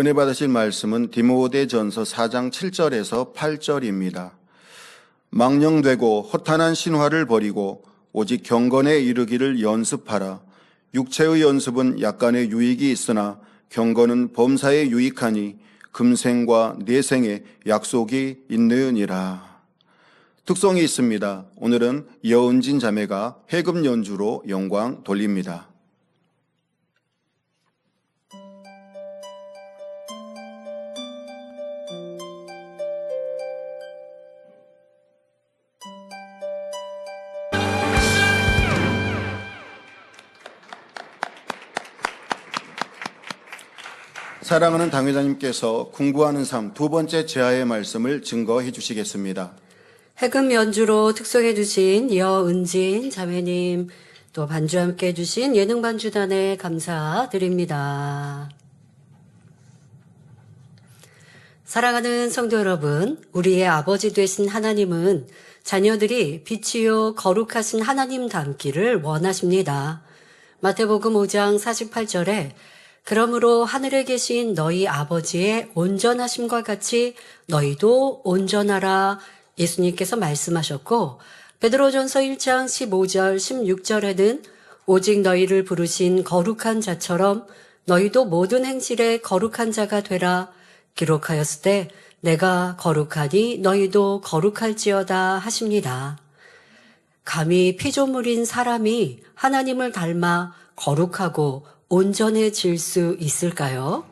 은혜 받으실 말씀은 디모데전서 4장 7절에서 8절입니다. 망령되고 허탄한 신화를 버리고 오직 경건에 이르기를 연습하라. 육체의 연습은 약간의 유익이 있으나 경건은 범사에 유익하니 금생과 내생에 약속이 있느니라. 특성이 있습니다. 오늘은 여은진 자매가 해금 연주로 영광 돌립니다. 사랑하는 당회장님께서 공부하는 삶 두 번째 제아의 말씀을 증거해 주시겠습니다. 해금 연주로 특송해 주신 여은진 자매님, 또 반주 함께 해주신 예능반주단에 감사드립니다. 사랑하는 성도 여러분, 우리의 아버지 되신 하나님은 자녀들이 빛이요 거룩하신 하나님 닮기를 원하십니다. 마태복음 5장 48절에 그러므로 하늘에 계신 너희 아버지의 온전하심과 같이 너희도 온전하라 예수님께서 말씀하셨고, 베드로전서 1장 15절 16절에는 오직 너희를 부르신 거룩한 자처럼 너희도 모든 행실에 거룩한 자가 되라 기록하였을 때 내가 거룩하니 너희도 거룩할지어다 하십니다. 감히 피조물인 사람이 하나님을 닮아 거룩하고 온전해질 수 있을까요?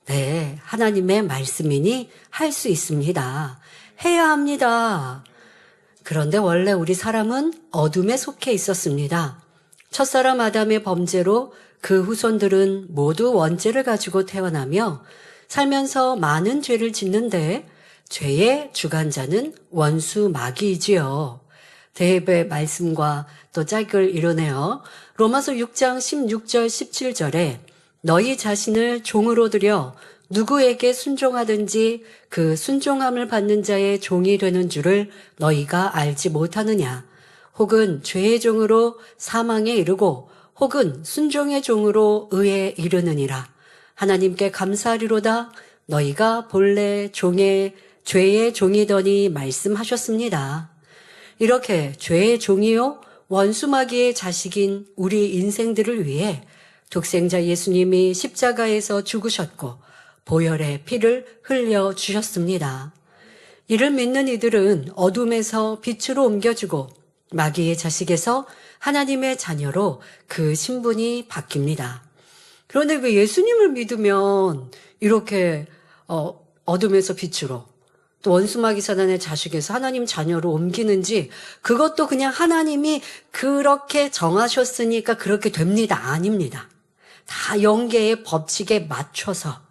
네, 하나님의 말씀이니 할 수 있습니다. 해야 합니다. 그런데 원래 우리 사람은 어둠에 속해 있었습니다. 첫사람 아담의 범죄로 그 후손들은 모두 원죄를 가지고 태어나며 살면서 많은 죄를 짓는데 죄의 주관자는 원수 마귀이지요. 대입의 말씀과 또 짝을 이루네요. 로마서 6장 16절 17절에 너희 자신을 종으로 들여 누구에게 순종하든지 그 순종함을 받는 자의 종이 되는 줄을 너희가 알지 못하느냐. 혹은 죄의 종으로 사망에 이르고 혹은 순종의 종으로 의에 이르느니라. 하나님께 감사하리로다. 너희가 본래 죄의 종이더니 말씀하셨습니다. 이렇게 죄의 종이요 원수마귀의 자식인 우리 인생들을 위해 독생자 예수님이 십자가에서 죽으셨고 보혈의 피를 흘려주셨습니다. 이를 믿는 이들은 어둠에서 빛으로 옮겨주고 마귀의 자식에서 하나님의 자녀로 그 신분이 바뀝니다. 그런데 왜 예수님을 믿으면 이렇게 어둠에서 빛으로 또 원수마귀 사단의 자식에서 하나님 자녀로 옮기는지, 그것도 그냥 하나님이 그렇게 정하셨으니까 그렇게 됩니다. 아닙니다. 다 영계의 법칙에 맞춰서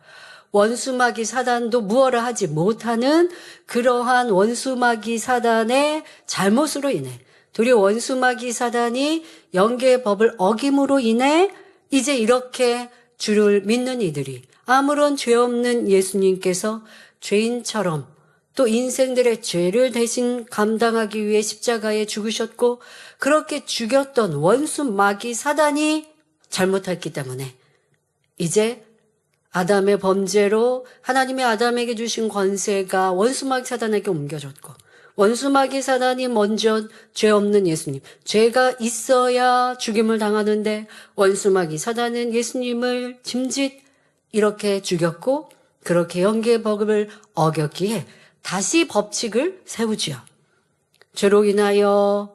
원수마귀 사단도 무엇을 하지 못하는 그러한 원수마귀 사단의 잘못으로 인해, 도리어 원수마귀 사단이 영계의 법을 어김으로 인해 이제 이렇게 주를 믿는 이들이 아무런 죄 없는 예수님께서 죄인처럼 또 인생들의 죄를 대신 감당하기 위해 십자가에 죽으셨고, 그렇게 죽였던 원수 마귀 사단이 잘못했기 때문에 이제 아담의 범죄로 하나님이 아담에게 주신 권세가 원수 마귀 사단에게 옮겨졌고, 원수 마귀 사단이 먼저 죄 없는 예수님, 죄가 있어야 죽임을 당하는데 원수 마귀 사단은 예수님을 짐짓 이렇게 죽였고, 그렇게 영계의 법을 어겼기에 다시 법칙을 세우지요. 죄로 인하여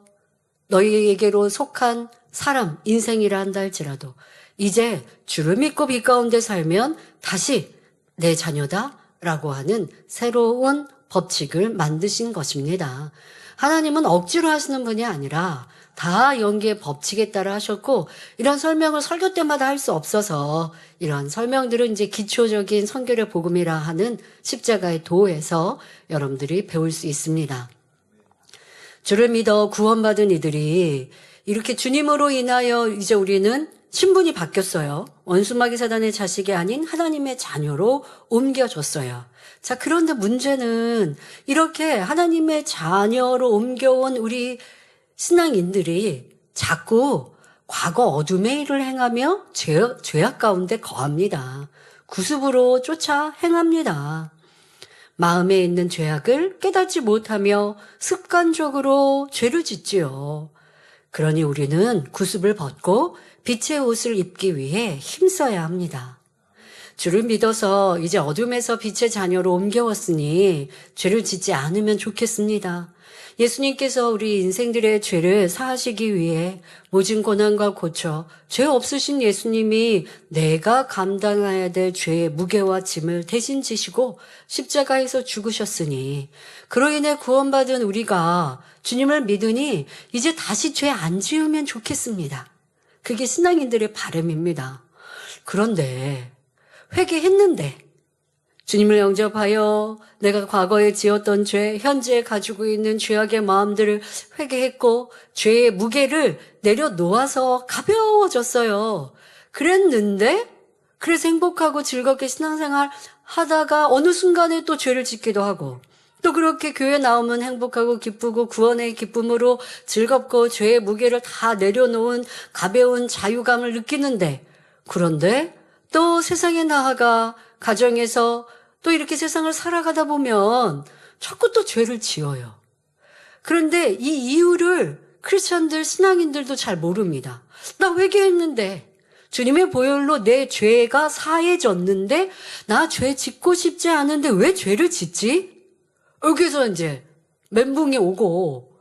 너희에게로 속한 사람, 인생이라 한다 할지라도 이제 주를 믿고 빛 가운데 살면 다시 내 자녀다라고 하는 새로운 법칙을 만드신 것입니다. 하나님은 억지로 하시는 분이 아니라 다 영계의 법칙에 따라 하셨고, 이런 설명을 설교 때마다 할 수 없어서 이런 설명들은 이제 기초적인 성결의 복음이라 하는 십자가의 도에서 여러분들이 배울 수 있습니다. 주를 믿어 구원받은 이들이 이렇게 주님으로 인하여 이제 우리는 신분이 바뀌었어요. 원수마귀 사단의 자식이 아닌 하나님의 자녀로 옮겨졌어요. 자, 그런데 문제는 이렇게 하나님의 자녀로 옮겨온 우리 신앙인들이 자꾸 과거 어둠의 일을 행하며 죄악 가운데 거합니다. 구습으로 쫓아 행합니다. 마음에 있는 죄악을 깨닫지 못하며 습관적으로 죄를 짓지요. 그러니 우리는 구습을 벗고 빛의 옷을 입기 위해 힘써야 합니다. 주를 믿어서 이제 어둠에서 빛의 자녀로 옮겨왔으니 죄를 짓지 않으면 좋겠습니다. 예수님께서 우리 인생들의 죄를 사하시기 위해 모진 고난과 고쳐 죄 없으신 예수님이 내가 감당해야 될 죄의 무게와 짐을 대신 지시고 십자가에서 죽으셨으니 그로 인해 구원받은 우리가 주님을 믿으니 이제 다시 죄 안 지으면 좋겠습니다. 그게 신앙인들의 바람입니다. 그런데 회개했는데 주님을 영접하여 내가 과거에 지었던 죄, 현재 가지고 있는 죄악의 마음들을 회개했고 죄의 무게를 내려놓아서 가벼워졌어요. 그랬는데 그래서 행복하고 즐겁게 신앙생활 하다가 어느 순간에 또 죄를 짓기도 하고 또 그렇게 교회 나오면 행복하고 기쁘고 구원의 기쁨으로 즐겁고 죄의 무게를 다 내려놓은 가벼운 자유감을 느끼는데 그런데 또 세상에 나아가 가정에서 또 이렇게 세상을 살아가다 보면 자꾸 또 죄를 지어요. 그런데 이 이유를 크리스천들, 신앙인들도 잘 모릅니다. 나 회개했는데 주님의 보혈로 내 죄가 사해졌는데 나 죄 짓고 싶지 않은데 왜 죄를 짓지? 여기서 이제 멘붕이 오고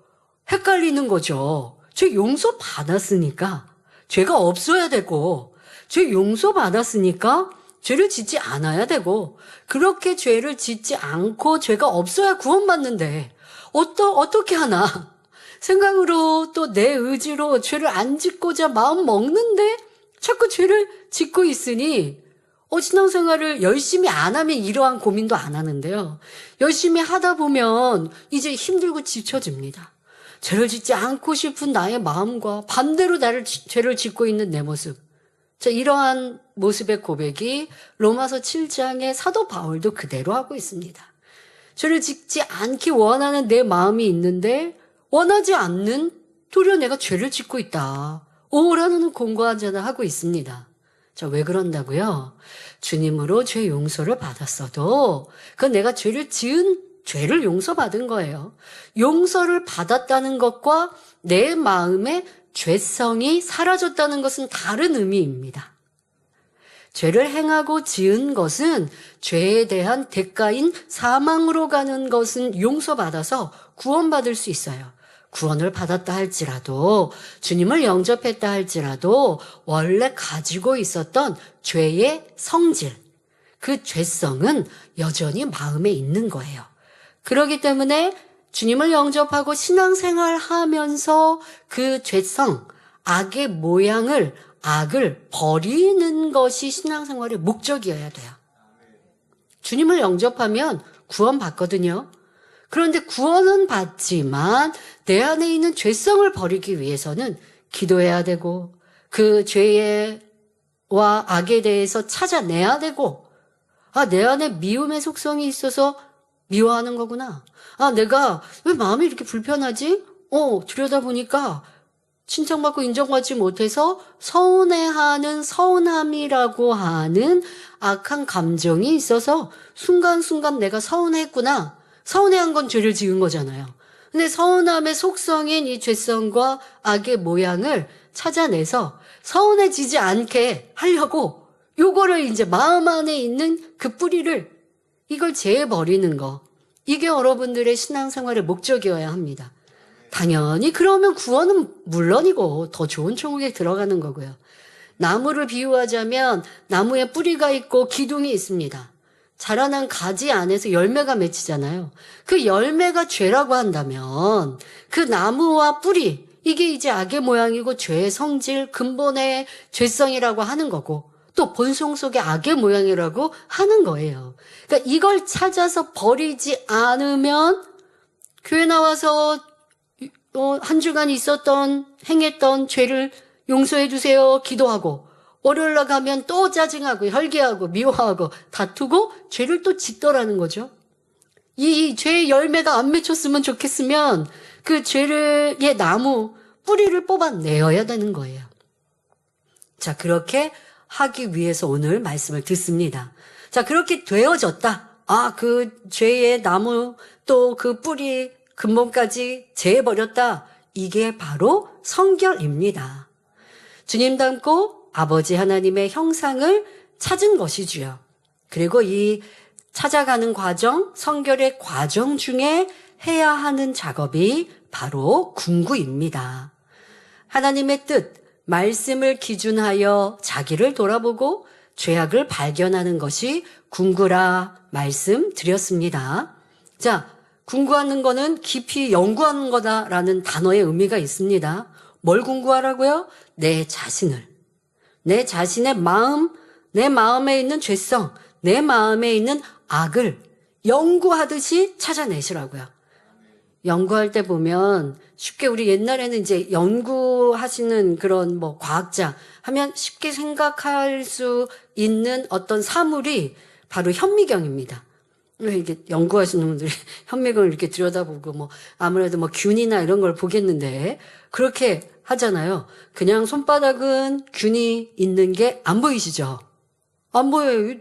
헷갈리는 거죠. 죄 용서 받았으니까 죄가 없어야 되고 죄 용서 받았으니까 죄를 짓지 않아야 되고 그렇게 죄를 짓지 않고 죄가 없어야 구원받는데 어떻게 하나 생각으로 또 내 의지로 죄를 안 짓고자 마음 먹는데 자꾸 죄를 짓고 있으니 신앙생활을 열심히 안 하면 이러한 고민도 안 하는데요. 열심히 하다 보면 이제 힘들고 지쳐집니다. 죄를 짓지 않고 싶은 나의 마음과 반대로 죄를 짓고 있는 내 모습. 자, 이러한 모습의 고백이 로마서 7장의 사도 바울도 그대로 하고 있습니다. 죄를 짓지 않기 원하는 내 마음이 있는데 원하지 않는 도리어 내가 죄를 짓고 있다. 오라는 공고한자는 하고 있습니다. 자, 왜 그런다고요? 주님으로 죄 용서를 받았어도 그건 내가 죄를 지은 죄를 용서받은 거예요. 용서를 받았다는 것과 내 마음의 죄성이 사라졌다는 것은 다른 의미입니다. 죄를 행하고 지은 것은 죄에 대한 대가인 사망으로 가는 것은 용서받아서 구원받을 수 있어요. 구원을 받았다 할지라도 주님을 영접했다 할지라도 원래 가지고 있었던 죄의 성질, 그 죄성은 여전히 마음에 있는 거예요. 그렇기 때문에 주님을 영접하고 신앙생활 하면서 그 죄성, 악의 모양을, 악을 버리는 것이 신앙생활의 목적이어야 돼요. 주님을 영접하면 구원받거든요. 그런데 구원은 받지만 내 안에 있는 죄성을 버리기 위해서는 기도해야 되고 그 죄와 악에 대해서 찾아내야 되고 내 안에 미움의 속성이 있어서 미워하는 거구나. 내가 왜 마음이 이렇게 불편하지? 들여다보니까 칭찬받고 인정받지 못해서 서운해하는 서운함이라고 하는 악한 감정이 있어서 순간순간 내가 서운했구나. 서운해한 건 죄를 지은 거잖아요. 근데 서운함의 속성인 이 죄성과 악의 모양을 찾아내서 서운해지지 않게 하려고 요거를 이제 마음 안에 있는 그 뿌리를 이걸 제해버리는 거. 이게 여러분들의 신앙생활의 목적이어야 합니다. 당연히 그러면 구원은 물론이고 더 좋은 천국에 들어가는 거고요. 나무를 비유하자면 나무에 뿌리가 있고 기둥이 있습니다. 자라난 가지 안에서 열매가 맺히잖아요. 그 열매가 죄라고 한다면 그 나무와 뿌리, 이게 이제 악의 모양이고 죄의 성질, 근본의 죄성이라고 하는 거고 또 본성 속의 악의 모양이라고 하는 거예요. 그러니까 이걸 찾아서 버리지 않으면 교회 나와서 한 주간 행했던 죄를 용서해 주세요 기도하고 월요일 날 가면 또 짜증하고 혈기하고 미워하고 다투고 죄를 또 짓더라는 거죠. 이 죄의 열매가 안 맺혔으면 좋겠으면 그 죄의 나무 뿌리를 뽑아내어야 되는 거예요. 자, 그렇게 하기 위해서 오늘 말씀을 듣습니다. 자, 그렇게 되어졌다. 그 죄의 나무 또 그 뿌리 근본까지 제해버렸다. 이게 바로 성결입니다. 주님 닮고 아버지 하나님의 형상을 찾은 것이지요. 그리고 이 찾아가는 과정, 성결의 과정 중에 해야 하는 작업이 바로 궁구입니다. 하나님의 뜻, 말씀을 기준하여 자기를 돌아보고 죄악을 발견하는 것이 궁구라 말씀드렸습니다. 자, 궁구하는 거는 깊이 연구하는 거다라는 단어의 의미가 있습니다. 뭘 궁구하라고요? 내 자신을. 내 자신의 마음, 내 마음에 있는 죄성, 내 마음에 있는 악을 연구하듯이 찾아내시라고요. 연구할 때 보면 쉽게 우리 옛날에는 이제 연구하시는 그런 과학자 하면 쉽게 생각할 수 있는 어떤 사물이 바로 현미경입니다. 이렇게 연구하시는 분들이 현미경을 이렇게 들여다보고 아무래도 균이나 이런 걸 보겠는데 그렇게 하잖아요. 그냥 손바닥은 균이 있는 게 안 보이시죠? 안 보여요.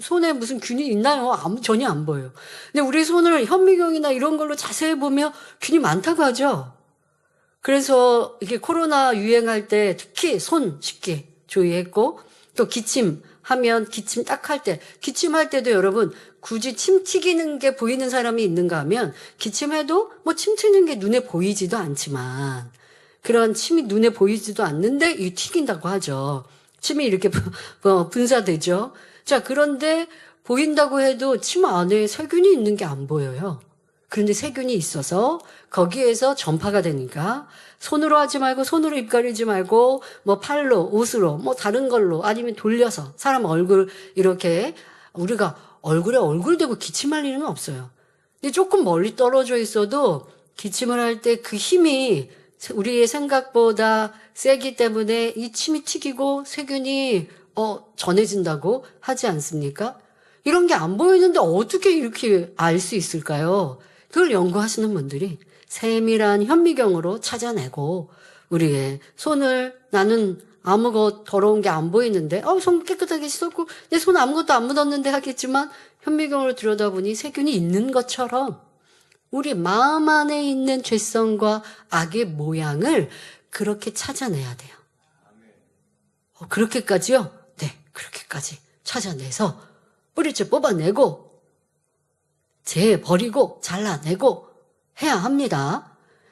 손에 무슨 균이 있나요? 전혀 안 보여요. 근데 우리 손을 현미경이나 이런 걸로 자세히 보면 균이 많다고 하죠. 그래서 이게 코로나 유행할 때 특히 손 씻기 조의했고 또 기침하면 기침 딱 할 때 기침할 때도 여러분 굳이 침 튀기는 게 보이는 사람이 있는가 하면 기침해도 침 튀는 게 눈에 보이지도 않지만 그런 침이 눈에 보이지도 않는데 이 튀긴다고 하죠. 침이 이렇게 분사되죠. 자, 그런데 보인다고 해도 침 안에 세균이 있는 게 안 보여요. 그런데 세균이 있어서 거기에서 전파가 되니까 손으로 하지 말고 손으로 입 가리지 말고 팔로 옷으로 다른 걸로 아니면 돌려서 사람 얼굴 이렇게 우리가 얼굴에 얼굴 대고 기침할 일은 없어요. 근데 조금 멀리 떨어져 있어도 기침을 할 때 그 힘이 우리의 생각보다 세기 때문에 이 침이 튀기고 세균이 전해진다고 하지 않습니까? 이런 게 안 보이는데 어떻게 이렇게 알 수 있을까요? 그걸 연구하시는 분들이 세밀한 현미경으로 찾아내고 우리의 손을 나는 아무것도 더러운 게 안 보이는데 손 깨끗하게 씻었고 내 손 아무것도 안 묻었는데 하겠지만 현미경으로 들여다보니 세균이 있는 것처럼 우리 마음 안에 있는 죄성과 악의 모양을 그렇게 찾아내야 돼요. 그렇게까지요? 네, 그렇게까지 찾아내서 뿌리째 뽑아내고 재버리고 잘라내고 해야 합니다.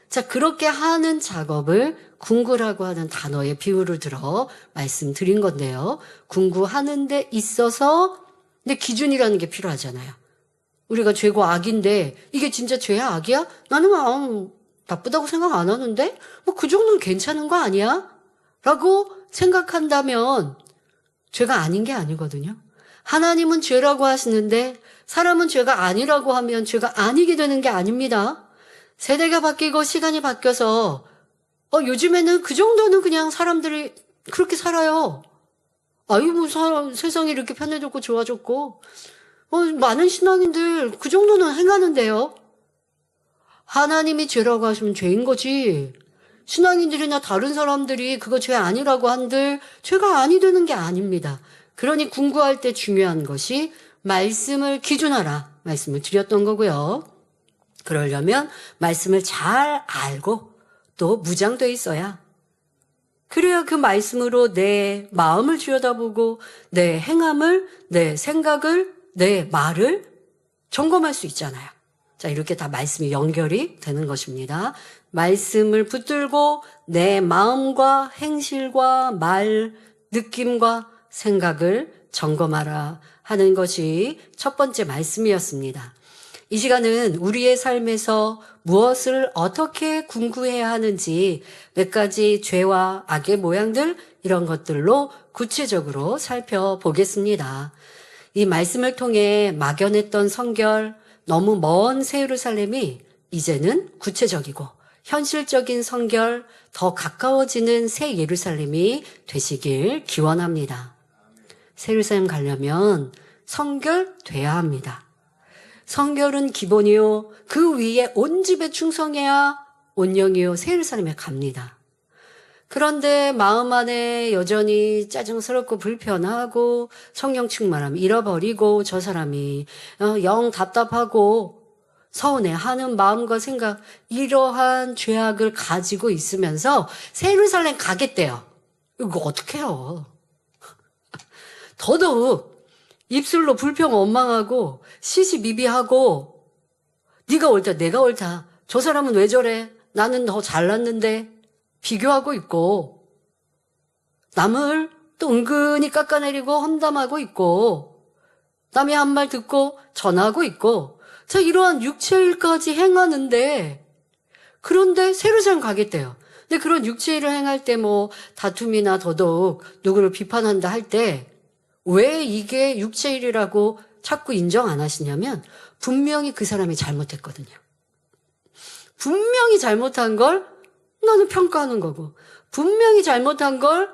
자, 그렇게 하는 작업을 궁구라고 하는 단어의 비유를 들어 말씀드린 건데요. 궁구하는 데 있어서 근데 기준이라는 게 필요하잖아요. 우리가 죄고 악인데 이게 진짜 죄야 악이야? 나는 나쁘다고 생각 안 하는데 그 정도는 괜찮은 거 아니야? 라고 생각한다면 죄가 아닌 게 아니거든요. 하나님은 죄라고 하시는데 사람은 죄가 아니라고 하면 죄가 아니게 되는 게 아닙니다. 세대가 바뀌고 시간이 바뀌어서 요즘에는 그 정도는 그냥 사람들이 그렇게 살아요. 세상이 이렇게 편해졌고 좋아졌고 많은 신앙인들 그 정도는 행하는데요. 하나님이 죄라고 하시면 죄인 거지. 신앙인들이나 다른 사람들이 그거 죄 아니라고 한들 죄가 아니 되는 게 아닙니다. 그러니 궁구할 때 중요한 것이 말씀을 기준하라 말씀을 드렸던 거고요. 그러려면 말씀을 잘 알고 또 무장돼 있어야 그래야 그 말씀으로 내 마음을 들여다보고 내 행함을 내 생각을 내 말을 점검할 수 있잖아요. 자, 이렇게 다 말씀이 연결이 되는 것입니다. 말씀을 붙들고 내 마음과 행실과 말, 느낌과 생각을 점검하라 하는 것이 첫 번째 말씀이었습니다. 이 시간은 우리의 삶에서 무엇을 어떻게 궁구해야 하는지 몇 가지 죄와 악의 모양들 이런 것들로 구체적으로 살펴보겠습니다. 이 말씀을 통해 막연했던 성결, 너무 먼 새 예루살렘이 이제는 구체적이고 현실적인 성결, 더 가까워지는 새 예루살렘이 되시길 기원합니다. 새 예루살렘 가려면 성결돼야 합니다. 성결은 기본이요. 그 위에 온 집에 충성해야 온 영이요 새 예루살렘에 갑니다. 그런데 마음 안에 여전히 짜증스럽고 불편하고 성령 충만함 잃어버리고 저 사람이 영 답답하고 서운해하는 마음과 생각, 이러한 죄악을 가지고 있으면서 새 예루살렘 가겠대요. 이거 어떡해요. 더더욱 입술로 불평 원망하고 시시비비하고 네가 옳다 내가 옳다 저 사람은 왜 저래 나는 더 잘났는데 비교하고 있고 남을 또 은근히 깎아내리고 험담하고 있고 남이 한 말 듣고 전하고 있고 자 이러한 육체일까지 행하는데 그런데 새 예루살렘 가겠대요. 근데 그런 육체일을 행할 때 뭐 다툼이나 더더욱 누구를 비판한다 할 때 왜 이게 육체일이라고 자꾸 인정 안 하시냐면 분명히 그 사람이 잘못했거든요. 분명히 잘못한 걸 나는 평가하는 거고 분명히 잘못한 걸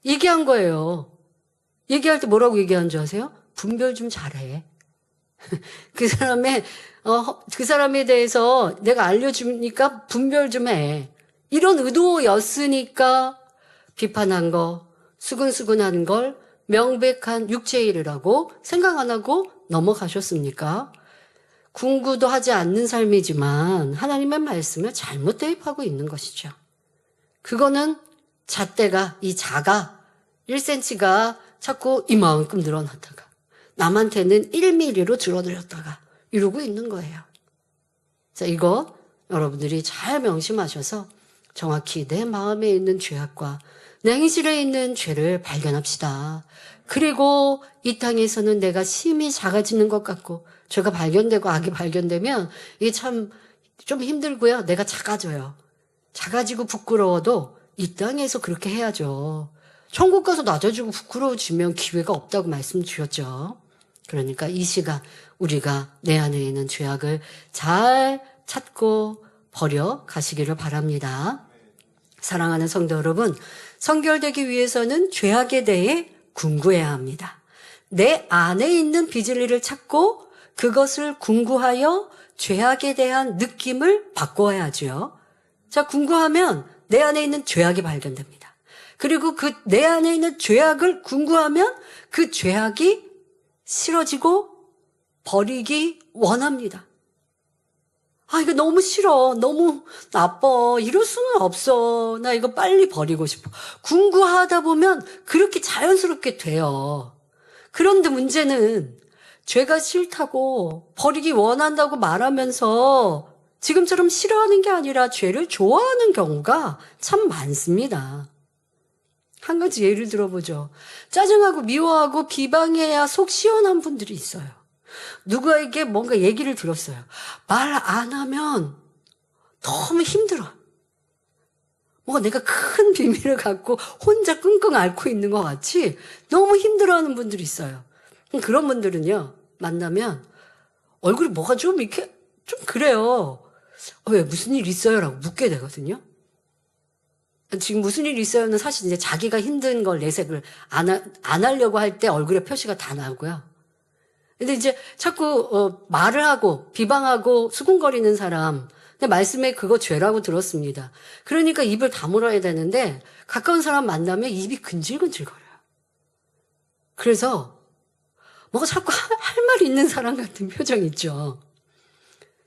얘기한 거예요. 얘기할 때 뭐라고 얘기하는 줄 아세요? 분별 좀 잘해. 그 사람에 대해서 내가 알려주니까 분별 좀 해. 이런 의도였으니까 비판한 거, 수근수근한 걸 명백한 육체일이라고 생각 안 하고 넘어가셨습니까? 궁구도 하지 않는 삶이지만 하나님의 말씀을 잘못 대입하고 있는 것이죠. 그거는 잣대가 이 자가 1cm가 자꾸 이만큼 늘어났다가 남한테는 1mm로 줄어들었다가 이러고 있는 거예요. 자, 이거 여러분들이 잘 명심하셔서 정확히 내 마음에 있는 죄악과 내 행실에 있는 죄를 발견합시다. 그리고 이 땅에서는 내가 심히 작아지는 것 같고 죄가 발견되고 악이 발견되면 이게 참 좀 힘들고요. 내가 작아져요. 작아지고 부끄러워도 이 땅에서 그렇게 해야죠. 천국 가서 낮아지고 부끄러워지면 기회가 없다고 말씀 주셨죠. 그러니까 이 시간 우리가 내 안에 있는 죄악을 잘 찾고 버려 가시기를 바랍니다. 사랑하는 성도 여러분, 성결되기 위해서는 죄악에 대해 궁구해야 합니다. 내 안에 있는 비진리를 찾고 그것을 궁구하여 죄악에 대한 느낌을 바꿔야죠. 자, 궁구하면 내 안에 있는 죄악이 발견됩니다. 그리고 그 내 안에 있는 죄악을 궁구하면 그 죄악이 싫어지고 버리기 원합니다. 아, 이거 너무 싫어. 너무 나빠. 이럴 수는 없어. 나 이거 빨리 버리고 싶어. 궁구하다 보면 그렇게 자연스럽게 돼요. 그런데 문제는 죄가 싫다고 버리기 원한다고 말하면서 지금처럼 싫어하는 게 아니라 죄를 좋아하는 경우가 참 많습니다. 한 가지 예를 들어보죠. 짜증하고 미워하고 비방해야 속 시원한 분들이 있어요. 누구에게 뭔가 얘기를 들었어요. 말 안 하면 너무 힘들어. 뭔가 내가 큰 비밀을 갖고 혼자 끙끙 앓고 있는 것 같이 너무 힘들어하는 분들이 있어요. 그런 분들은요, 만나면 얼굴이 뭐가 좀 이렇게 좀 그래요. 왜 무슨 일 있어요? 라고 묻게 되거든요. 지금 무슨 일 있어요는 사실 이제 자기가 힘든 걸 내색을 안 하려고 할 때 얼굴에 표시가 다 나오고요. 근데 이제 자꾸 말을 하고 비방하고 수군거리는 사람, 근데 말씀에 그거 죄라고 들었습니다. 그러니까 입을 다물어야 되는데 가까운 사람 만나면 입이 근질근질거려요. 그래서 뭔가 자꾸 할 말이 있는 사람 같은 표정 있죠.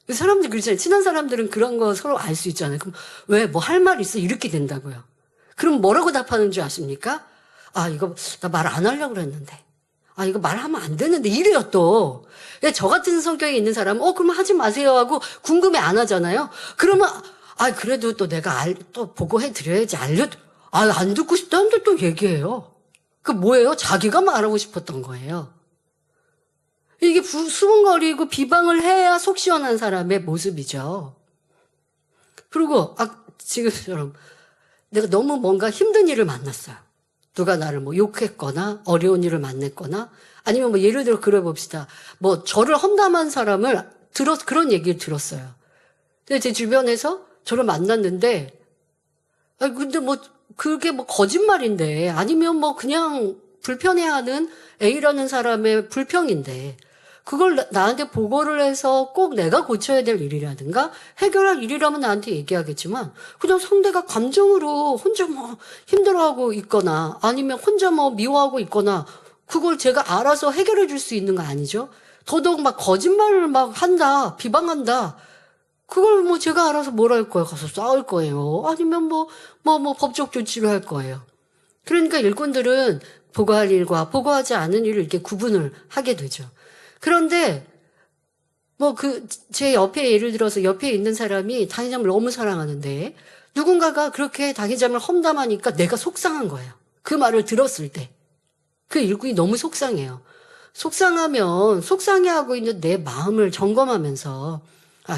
사람들이 그렇잖아요. 친한 사람들은 그런 거 서로 알 수 있잖아요. 그럼 왜 뭐 할 말 있어? 이렇게 된다고요. 그럼 뭐라고 답하는 줄 아십니까? 아, 이거 나 말 안 하려고 그랬는데. 아, 이거 말하면 안 되는데 이래요 또. 저 같은 성격이 있는 사람은 그러면 하지 마세요 하고 궁금해 안 하잖아요. 그러면 그래도 또 내가 또 보고해 드려야지 안 듣고 싶다는데 또 얘기해요. 그 뭐예요? 자기가 말하고 싶었던 거예요. 이게 수근거리고 비방을 해야 속 시원한 사람의 모습이죠. 그리고 지금처럼 내가 너무 뭔가 힘든 일을 만났어요. 누가 나를 뭐 욕했거나 어려운 일을 만났거나 아니면 뭐 예를 들어 그래 봅시다. 뭐 저를 험담한 사람을 그런 얘기를 들었어요. 근데 제 주변에서 저를 만났는데 근데 뭐 그게 뭐 거짓말인데 아니면 뭐 그냥 불편해하는 A라는 사람의 불평인데 그걸 나한테 보고를 해서 꼭 내가 고쳐야 될 일이라든가 해결할 일이라면 나한테 얘기하겠지만 그냥 상대가 감정으로 혼자 뭐 힘들어하고 있거나 아니면 혼자 뭐 미워하고 있거나 그걸 제가 알아서 해결해 줄 수 있는 거 아니죠? 더더욱 막 거짓말을 막 한다, 비방한다. 그걸 뭐 제가 알아서 뭘 할 거예요? 가서 싸울 거예요. 아니면 뭐 법적 조치를 할 거예요. 그러니까 일꾼들은 보고할 일과 보고하지 않은 일을 이렇게 구분을 하게 되죠. 그런데 제 옆에 예를 들어서 옆에 있는 사람이 당회장을 너무 사랑하는데 누군가가 그렇게 당회장을 험담하니까 내가 속상한 거예요. 그 말을 들었을 때. 그 일꾼이 너무 속상해요. 속상하면 속상해하고 있는 내 마음을 점검하면서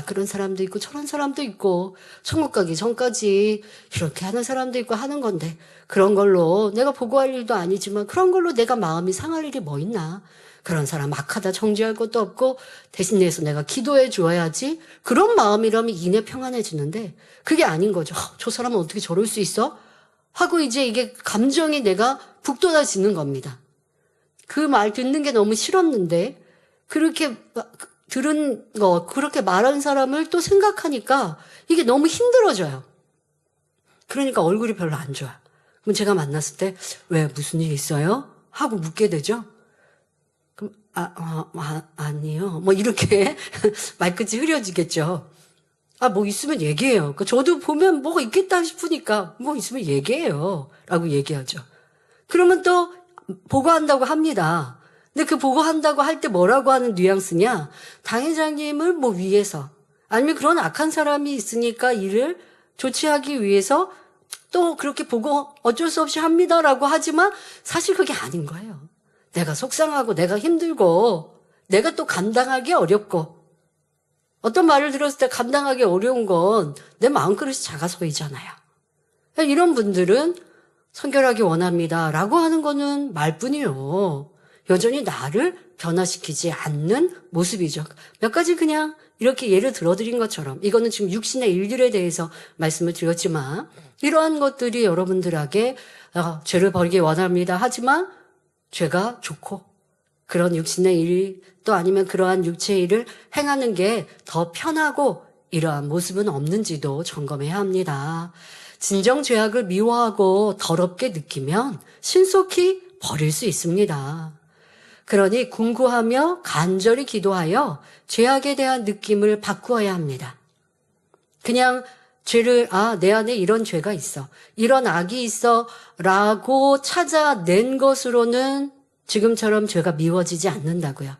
그런 사람도 있고 저런 사람도 있고 천국 가기 전까지 이렇게 하는 사람도 있고 하는 건데 그런 걸로 내가 보고할 일도 아니지만 그런 걸로 내가 마음이 상할 일이 뭐 있나. 그런 사람 악하다 정죄할 것도 없고 대신해서 내가 기도해 줘야지. 그런 마음이라면 이내 평안해지는데 그게 아닌 거죠. 저 사람은 어떻게 저럴 수 있어? 하고 이제 이게 감정이 내가 북돋아지는 겁니다. 그 말 듣는 게 너무 싫었는데 그렇게 들은 거, 그렇게 말한 사람을 또 생각하니까 이게 너무 힘들어져요. 그러니까 얼굴이 별로 안 좋아. 그럼 제가 만났을 때 왜 무슨 일 있어요? 하고 묻게 되죠. 그럼 아니요. 뭐 이렇게 말끝이 흐려지겠죠. 뭐 있으면 얘기해요. 저도 보면 뭐가 있겠다 싶으니까 뭐 있으면 얘기해요. 라고 얘기하죠. 그러면 또 보고한다고 합니다. 근데 그 보고한다고 할 때 뭐라고 하는 뉘앙스냐? 당회장님을 뭐 위해서 아니면 그런 악한 사람이 있으니까 이를 조치하기 위해서 또 그렇게 보고 어쩔 수 없이 합니다라고 하지만 사실 그게 아닌 거예요. 내가 속상하고 내가 힘들고 내가 또 감당하기 어렵고 어떤 말을 들었을 때 감당하기 어려운 건 내 마음그릇이 작아서이잖아요. 이런 분들은 선결하기 원합니다 라고 하는 거는 말뿐이요. 여전히 나를 변화시키지 않는 모습이죠. 몇 가지 그냥 이렇게 예를 들어드린 것처럼 이거는 지금 육신의 일들에 대해서 말씀을 드렸지만 이러한 것들이 여러분들에게 죄를 버리기 원합니다 하지만 죄가 좋고 그런 육신의 일 또 아니면 그러한 육체의 일을 행하는 게 더 편하고 이러한 모습은 없는지도 점검해야 합니다. 진정 죄악을 미워하고 더럽게 느끼면 신속히 버릴 수 있습니다. 그러니 궁구하며 간절히 기도하여 죄악에 대한 느낌을 바꾸어야 합니다. 그냥 죄를 내 안에 이런 죄가 있어. 이런 악이 있어 라고 찾아낸 것으로는 지금처럼 죄가 미워지지 않는다고요.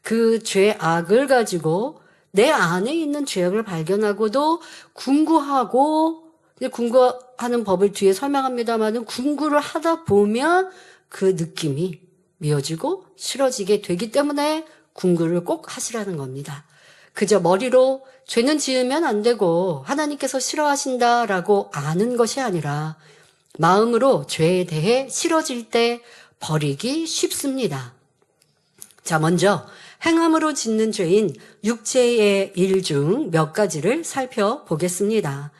그 죄악을 가지고 내 안에 있는 죄악을 발견하고도 궁구하고 궁구하는 법을 뒤에 설명합니다만 궁구를 하다 보면 그 느낌이 미워지고 싫어지게 되기 때문에 궁구를 꼭 하시라는 겁니다. 그저 머리로 죄는 지으면 안 되고 하나님께서 싫어하신다라고 아는 것이 아니라 마음으로 죄에 대해 싫어질 때 버리기 쉽습니다. 자, 먼저 행함으로 짓는 죄인 육체의 일 중 몇 가지를 살펴보겠습니다.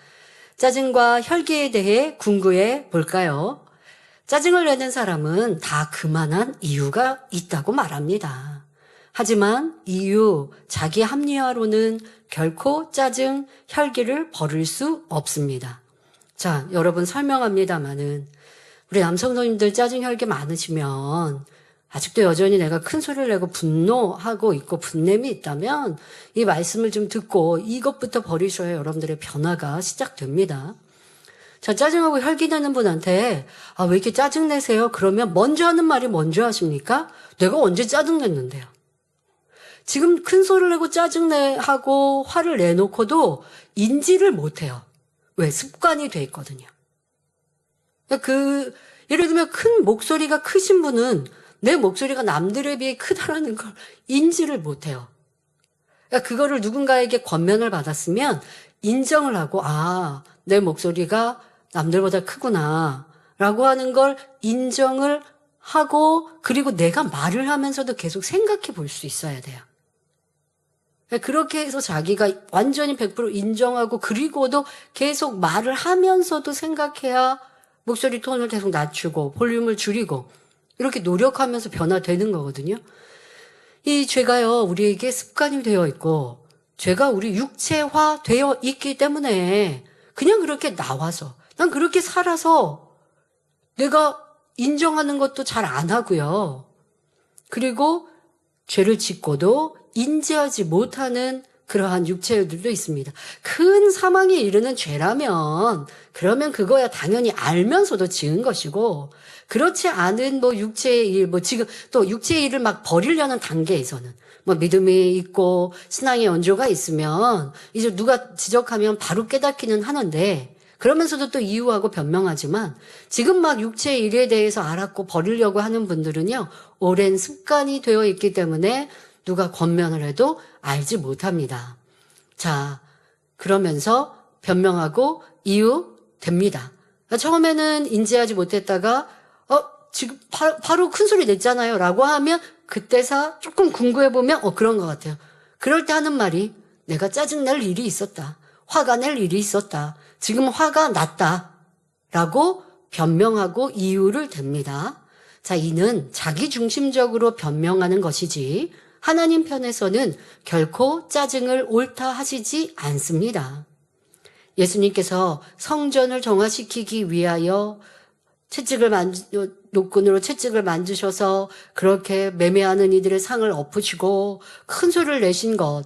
짜증과 혈기에 대해 궁구해 볼까요? 짜증을 내는 사람은 다 그만한 이유가 있다고 말합니다. 하지만 이유, 자기 합리화로는 결코 짜증, 혈기를 버릴 수 없습니다. 자, 여러분 설명합니다마는 우리 남성노님들 짜증, 혈기 많으시면 아직도 여전히 내가 큰 소리를 내고 분노하고 있고 분냄이 있다면 이 말씀을 좀 듣고 이것부터 버리셔야 여러분들의 변화가 시작됩니다. 자, 짜증하고 혈기 내는 분한테 왜 이렇게 짜증 내세요? 그러면 먼저 하는 말이 뭔지 아십니까? 내가 언제 짜증 냈는데요? 지금 큰 소리를 내고 짜증내하고 화를 내놓고도 인지를 못해요. 왜? 습관이 돼 있거든요. 예를 들면 큰 목소리가 크신 분은 내 목소리가 남들에 비해 크다라는 걸 인지를 못해요. 그러니까 그거를 누군가에게 권면을 받았으면 인정을 하고 내 목소리가 남들보다 크구나 라고 하는 걸 인정을 하고 그리고 내가 말을 하면서도 계속 생각해 볼 수 있어야 돼요. 그렇게 해서 자기가 완전히 100% 인정하고 그리고도 계속 말을 하면서도 생각해야 목소리 톤을 계속 낮추고 볼륨을 줄이고 이렇게 노력하면서 변화되는 거거든요. 이 죄가요, 우리에게 습관이 되어 있고, 죄가 우리 육체화 되어 있기 때문에 그냥 그렇게 나와서, 난 그렇게 살아서 내가 인정하는 것도 잘 안 하고요. 그리고 죄를 짓고도 인지하지 못하는 그러한 육체들도 있습니다. 큰 사망에 이르는 죄라면 그러면 그거야 당연히 알면서도 지은 것이고, 그렇지 않은 뭐 육체의 일, 뭐 지금 또 육체의 일을 막 버리려는 단계에서는 뭐 믿음이 있고 신앙의 연조가 있으면 이제 누가 지적하면 바로 깨닫기는 하는데, 그러면서도 또 이유하고 변명하지만 지금 막 육체의 일에 대해서 알았고 버리려고 하는 분들은요, 오랜 습관이 되어 있기 때문에 누가 권면을 해도 알지 못합니다. 자, 그러면서 변명하고 이유 됩니다. 처음에는 인지하지 못했다가 지금 바로 큰 소리 냈잖아요 라고 하면 그때서 조금 궁금해보면 그런 것 같아요. 그럴 때 하는 말이 내가 짜증낼 일이 있었다. 화가 낼 일이 있었다. 지금 화가 났다. 라고 변명하고 이유를 댑니다. 자, 이는 자기중심적으로 변명하는 것이지 하나님 편에서는 결코 짜증을 옳다 하시지 않습니다. 예수님께서 성전을 정화시키기 위하여 노끈으로 채찍을 만드셔서 그렇게 매매하는 이들의 상을 엎으시고 큰 소리를 내신 것,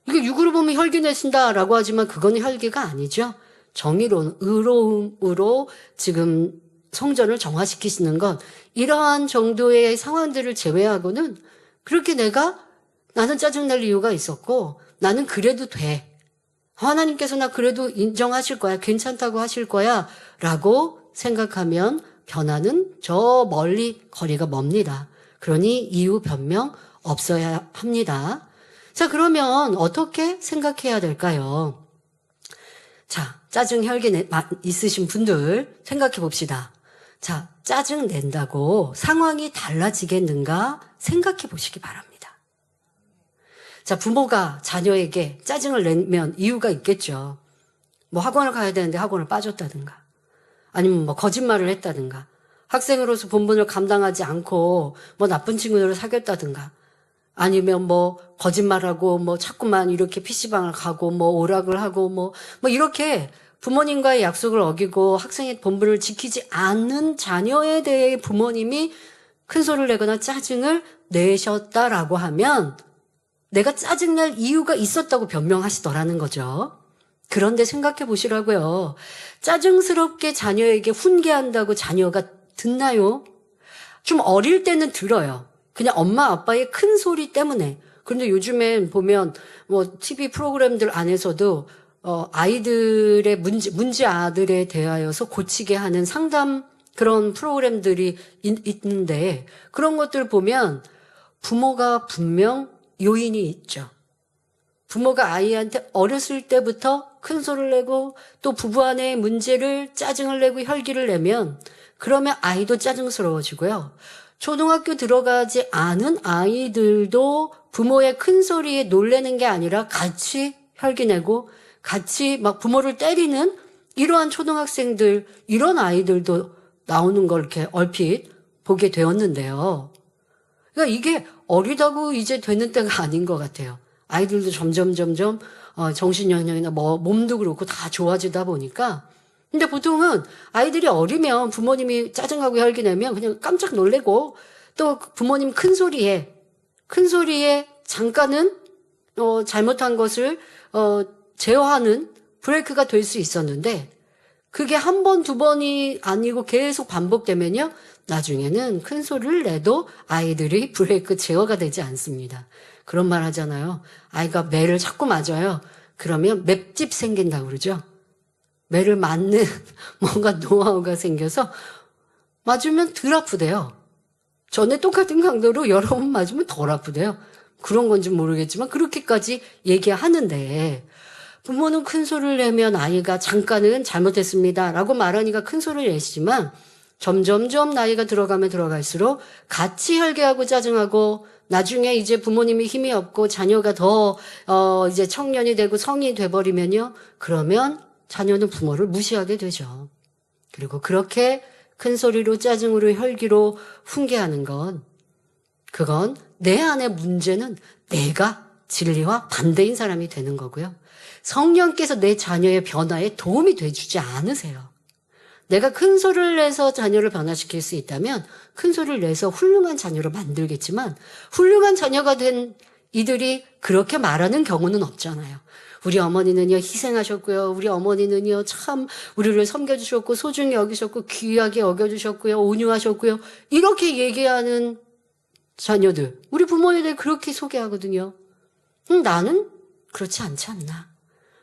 이게 육으로 보면 혈기 내신다라고 하지만 그건 혈기가 아니죠. 정의로운 의로움으로 지금 성전을 정화시키시는 건 이러한 정도의 상황들을 제외하고는 그렇게 나는 짜증낼 이유가 있었고 나는 그래도 돼. 하나님께서 나 그래도 인정하실 거야. 괜찮다고 하실 거야. 라고 생각하면 변화는 저 멀리 거리가 멉니다. 그러니 이유 변명 없어야 합니다. 자, 그러면 어떻게 생각해야 될까요? 자, 짜증 혈기 있으신 분들 생각해 봅시다. 자, 짜증 낸다고 상황이 달라지겠는가 생각해 보시기 바랍니다. 자, 부모가 자녀에게 짜증을 내면 이유가 있겠죠. 뭐 학원을 가야 되는데 학원을 빠졌다든가, 아니면 뭐 거짓말을 했다든가, 학생으로서 본분을 감당하지 않고 뭐 나쁜 친구들을 사귀었다든가, 아니면 뭐 거짓말하고 뭐 자꾸만 이렇게 PC방을 가고 뭐 오락을 하고 뭐 이렇게 부모님과의 약속을 어기고 학생의 본분을 지키지 않는 자녀에 대해 부모님이 큰 소리를 내거나 짜증을 내셨다라고 하면 내가 짜증낼 이유가 있었다고 변명하시더라는 거죠. 그런데 생각해 보시라고요. 짜증스럽게 자녀에게 훈계한다고 자녀가 듣나요? 좀 어릴 때는 들어요. 그냥 엄마 아빠의 큰 소리 때문에. 그런데 요즘엔 보면 뭐 TV 프로그램들 안에서도 아이들의 문제 아들에 대하여서 고치게 하는 상담 그런 프로그램들이 있는데, 그런 것들 보면 부모가 분명 요인이 있죠. 부모가 아이한테 어렸을 때부터 큰 소리를 내고 또 부부 안의 문제를 짜증을 내고 혈기를 내면 그러면 아이도 짜증스러워지고요. 초등학교 들어가지 않은 아이들도 부모의 큰 소리에 놀래는 게 아니라 같이 혈기 내고 같이 막 부모를 때리는 이러한 초등학생들, 이런 아이들도 나오는 걸 이렇게 얼핏 보게 되었는데요. 그러니까 이게 어리다고 이제 되는 때가 아닌 것 같아요. 아이들도 점점 정신영역이나 뭐 몸도 그렇고 다 좋아지다 보니까. 근데 보통은 아이들이 어리면 부모님이 짜증하고 혈기 내면 그냥 깜짝 놀래고 또 부모님 큰 소리에 잠깐은 잘못한 것을 제어하는 브레이크가 될 수 있었는데, 그게 한 번, 두 번이 아니고 계속 반복되면요, 나중에는 큰 소리를 내도 아이들이 브레이크 제어가 되지 않습니다. 그런 말 하잖아요. 아이가 매를 자꾸 맞아요. 그러면 맷집 생긴다고 그러죠. 매를 맞는 뭔가 노하우가 생겨서 맞으면 덜 아프대요. 전에 똑같은 강도로 여러 번 맞으면 덜 아프대요. 그런 건지 모르겠지만 그렇게까지 얘기하는데, 부모는 큰 소리를 내면 아이가 잠깐은 잘못했습니다 라고 말하니까 큰 소리를 내시지만 점점점 나이가 들어가면 들어갈수록 같이 혈기하고 짜증하고 나중에 이제 부모님이 힘이 없고 자녀가 더 이제 청년이 되고 성인이 돼버리면요, 그러면 자녀는 부모를 무시하게 되죠. 그리고 그렇게 큰 소리로 짜증으로 혈기로 훈계하는 건 그건 내 안의 문제는 내가 진리와 반대인 사람이 되는 거고요. 성령께서 내 자녀의 변화에 도움이 돼주지 않으세요. 내가 큰 소리를 내서 자녀를 변화시킬 수 있다면 큰 소리를 내서 훌륭한 자녀로 만들겠지만 훌륭한 자녀가 된 이들이 그렇게 말하는 경우는 없잖아요. 우리 어머니는요 희생하셨고요. 우리 어머니는요 참 우리를 섬겨주셨고 소중히 여기셨고 귀하게 여겨주셨고요. 온유하셨고요. 이렇게 얘기하는 자녀들, 우리 부모님들 그렇게 소개하거든요. 나는 그렇지 않지 않나.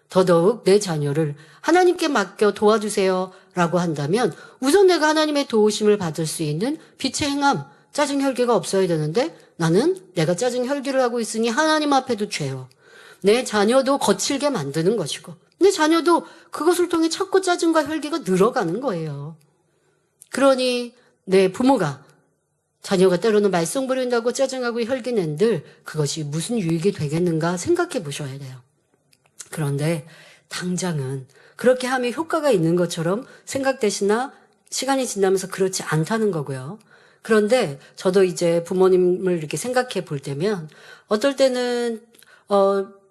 더더욱 내 자녀를 하나님께 맡겨 도와주세요 라고 한다면 우선 내가 하나님의 도우심을 받을 수 있는 빛의 행함, 짜증 혈기가 없어야 되는데 나는 내가 짜증 혈기를 하고 있으니 하나님 앞에도 죄요. 내 자녀도 거칠게 만드는 것이고 내 자녀도 그것을 통해 자꾸 짜증과 혈기가 늘어가는 거예요. 그러니 내 부모가 자녀가 때로는 말썽 부린다고 짜증하고 혈기 낸들 그것이 무슨 유익이 되겠는가 생각해 보셔야 돼요. 그런데 당장은 그렇게 하면 효과가 있는 것처럼 생각되시나 시간이 지나면서 그렇지 않다는 거고요. 그런데 저도 이제 부모님을 이렇게 생각해 볼 때면 어떨 때는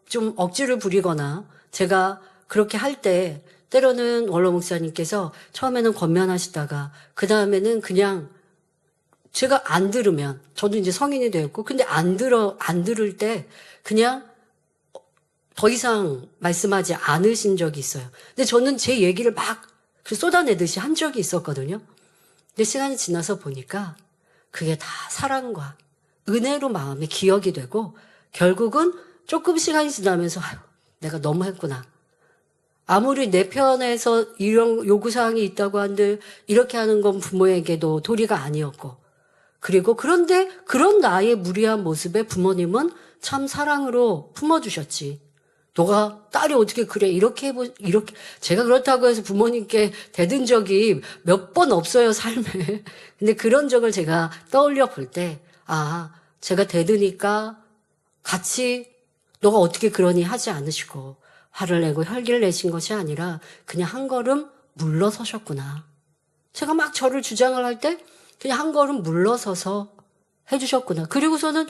좀 억지를 부리거나 제가 그렇게 할 때 때로는 원로 목사님께서 처음에는 권면하시다가 그 다음에는 그냥 제가 안 들으면 저도 이제 성인이 되었고 근데 안 들을 때 그냥 더 이상 말씀하지 않으신 적이 있어요. 근데 저는 제 얘기를 막 쏟아내듯이 한 적이 있었거든요. 근데 시간이 지나서 보니까 그게 다 사랑과 은혜로 마음에 기억이 되고 결국은 조금 시간이 지나면서 아유, 내가 너무 했구나. 아무리 내 편에서 이런 요구사항이 있다고 한들 이렇게 하는 건 부모에게도 도리가 아니었고 그리고 그런데 그런 나의 무리한 모습에 부모님은 참 사랑으로 품어주셨지. 너가 딸이 어떻게 그래 이렇게 제가 그렇다고 해서 부모님께 대든 적이 몇 번 없어요 삶에. 근데 그런 적을 제가 떠올려 볼 때 제가 대드니까 같이 너가 어떻게 그러니 하지 않으시고 화를 내고 혈기를 내신 것이 아니라 그냥 한 걸음 물러서셨구나. 제가 막 저를 주장을 할 때 그냥 한 걸음 물러서서 해주셨구나. 그리고서는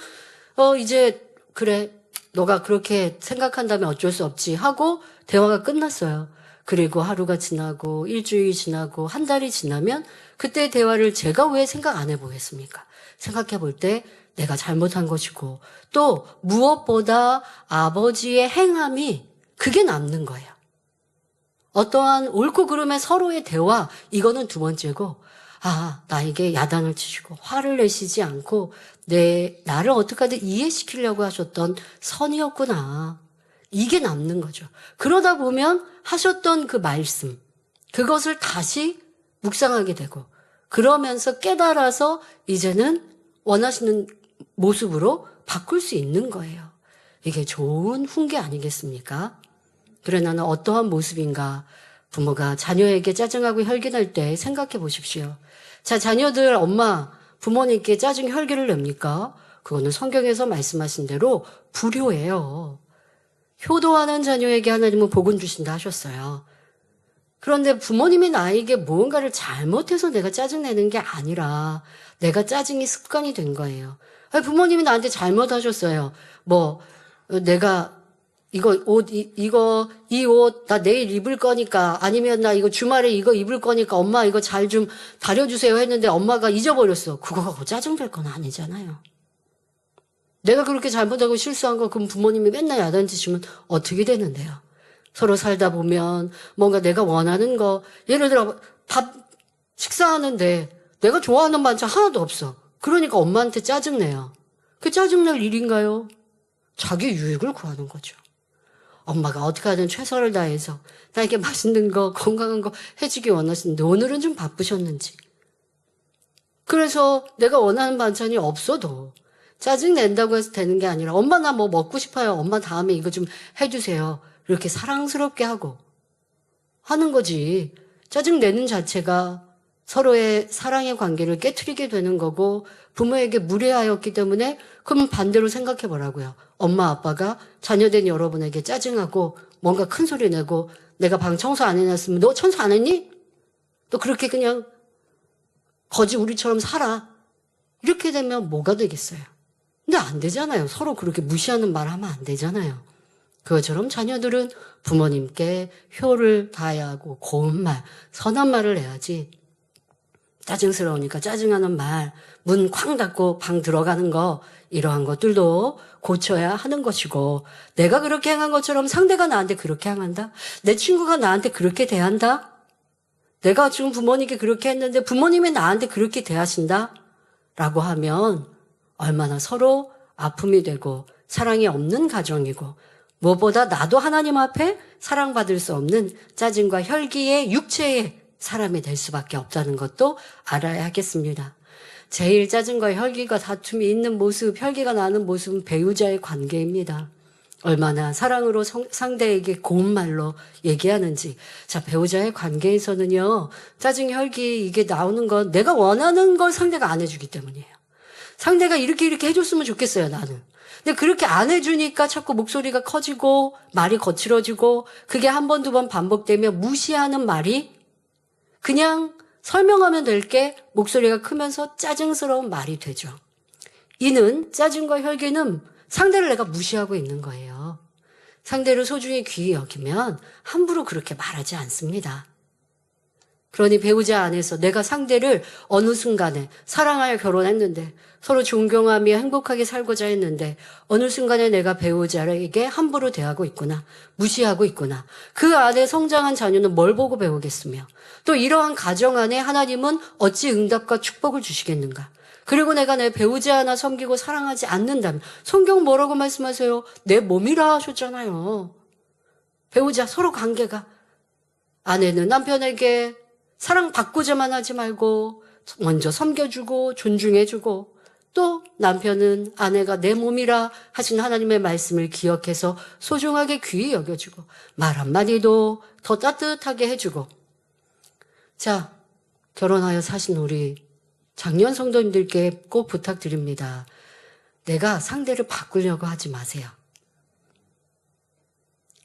이제 그래 너가 그렇게 생각한다면 어쩔 수 없지 하고 대화가 끝났어요. 그리고 하루가 지나고 일주일이 지나고 한 달이 지나면 그때 대화를 제가 왜 생각 안 해보겠습니까? 생각해 볼 때 내가 잘못한 것이고 또 무엇보다 아버지의 행함이 그게 남는 거예요. 어떠한 옳고 그름의 서로의 대화 이거는 두 번째고 나에게 야단을 치시고 화를 내시지 않고 나를 어떻게든 이해시키려고 하셨던 선이었구나. 이게 남는 거죠. 그러다 보면 하셨던 그 말씀, 그것을 다시 묵상하게 되고 그러면서 깨달아서 이제는 원하시는 모습으로 바꿀 수 있는 거예요. 이게 좋은 훈계 아니겠습니까? 그래 나는 어떠한 모습인가? 부모가 자녀에게 짜증하고 혈기낼 때 생각해 보십시오. 자, 자녀들 엄마 부모님께 짜증 혈기를 냅니까? 그거는 성경에서 말씀하신 대로 불효예요. 효도하는 자녀에게 하나님은 복은 주신다 하셨어요. 그런데 부모님이 나에게 무언가를 잘못해서 내가 짜증내는 게 아니라 내가 짜증이 습관이 된 거예요. 부모님이 나한테 잘못하셨어요. 내가 이 옷 나 내일 입을 거니까 아니면 나 이거 주말에 이거 입을 거니까 엄마 이거 잘 좀 다려주세요 했는데 엄마가 잊어버렸어. 그거가 짜증될 건 아니잖아요. 내가 그렇게 잘못하고 실수한 거 그럼 부모님이 맨날 야단치시면 어떻게 되는데요? 서로 살다 보면 뭔가 내가 원하는 거 예를 들어 밥 식사하는데 내가 좋아하는 반찬 하나도 없어. 그러니까 엄마한테 짜증내요. 그 짜증낼 일인가요? 자기 유익을 구하는 거죠. 엄마가 어떻게 하든 최선을 다해서 나에게 맛있는 거 건강한 거 해주기 원하시는데 오늘은 좀 바쁘셨는지. 그래서 내가 원하는 반찬이 없어도 짜증낸다고 해서 되는 게 아니라 엄마 나 뭐 먹고 싶어요. 엄마 다음에 이거 좀 해주세요. 이렇게 사랑스럽게 하고 하는 거지. 짜증내는 자체가 서로의 사랑의 관계를 깨트리게 되는 거고 부모에게 무례하였기 때문에 그럼 반대로 생각해 보라고요. 엄마 아빠가 자녀된 여러분에게 짜증하고 뭔가 큰 소리 내고 내가 방 청소 안 해놨으면 너 청소 안 했니? 너 그렇게 그냥 거지 우리처럼 살아. 이렇게 되면 뭐가 되겠어요? 근데 안 되잖아요. 서로 그렇게 무시하는 말 하면 안 되잖아요. 그것처럼 자녀들은 부모님께 효를 다해야 하고 고운 말, 선한 말을 해야지. 짜증스러우니까 짜증하는 말, 문 쾅 닫고 방 들어가는 거, 이러한 것들도 고쳐야 하는 것이고, 내가 그렇게 행한 것처럼 상대가 나한테 그렇게 행한다? 내 친구가 나한테 그렇게 대한다? 내가 지금 부모님께 그렇게 했는데 부모님이 나한테 그렇게 대하신다? 라고 하면 얼마나 서로 아픔이 되고 사랑이 없는 가정이고, 무엇보다 나도 하나님 앞에 사랑받을 수 없는 짜증과 혈기의 육체의 사람이 될 수밖에 없다는 것도 알아야 하겠습니다. 제일 짜증과 혈기가 다툼이 있는 모습, 혈기가 나는 모습은 배우자의 관계입니다. 얼마나 사랑으로 상대에게 고운 말로 얘기하는지. 자, 배우자의 관계에서는요, 짜증, 혈기 이게 나오는 건 내가 원하는 걸 상대가 안 해주기 때문이에요. 상대가 이렇게 해줬으면 좋겠어요, 나는. 근데 그렇게 안 해주니까 자꾸 목소리가 커지고 말이 거칠어지고 그게 한 번, 두 번 반복되면 무시하는 말이 그냥 설명하면 될 게 목소리가 크면서 짜증스러운 말이 되죠. 이는 짜증과 혈기는 상대를 내가 무시하고 있는 거예요. 상대를 소중히 귀히 여기면 함부로 그렇게 말하지 않습니다. 그러니 배우자 안에서 내가 상대를 어느 순간에 사랑하여 결혼했는데 서로 존경하며 행복하게 살고자 했는데 어느 순간에 내가 배우자에게 함부로 대하고 있구나, 무시하고 있구나. 그 안에 성장한 자녀는 뭘 보고 배우겠으며 또 이러한 가정 안에 하나님은 어찌 응답과 축복을 주시겠는가. 그리고 내가 내 배우자 하나 섬기고 사랑하지 않는다면 성경 뭐라고 말씀하세요? 내 몸이라 하셨잖아요. 배우자 서로 관계가 아내는 남편에게 사랑받고자만 하지 말고 먼저 섬겨주고 존중해주고 또 남편은 아내가 내 몸이라 하신 하나님의 말씀을 기억해서 소중하게 귀히 여겨주고 말 한마디도 더 따뜻하게 해주고. 자, 결혼하여 사신 우리 장년 성도님들께 꼭 부탁드립니다. 내가 상대를 바꾸려고 하지 마세요.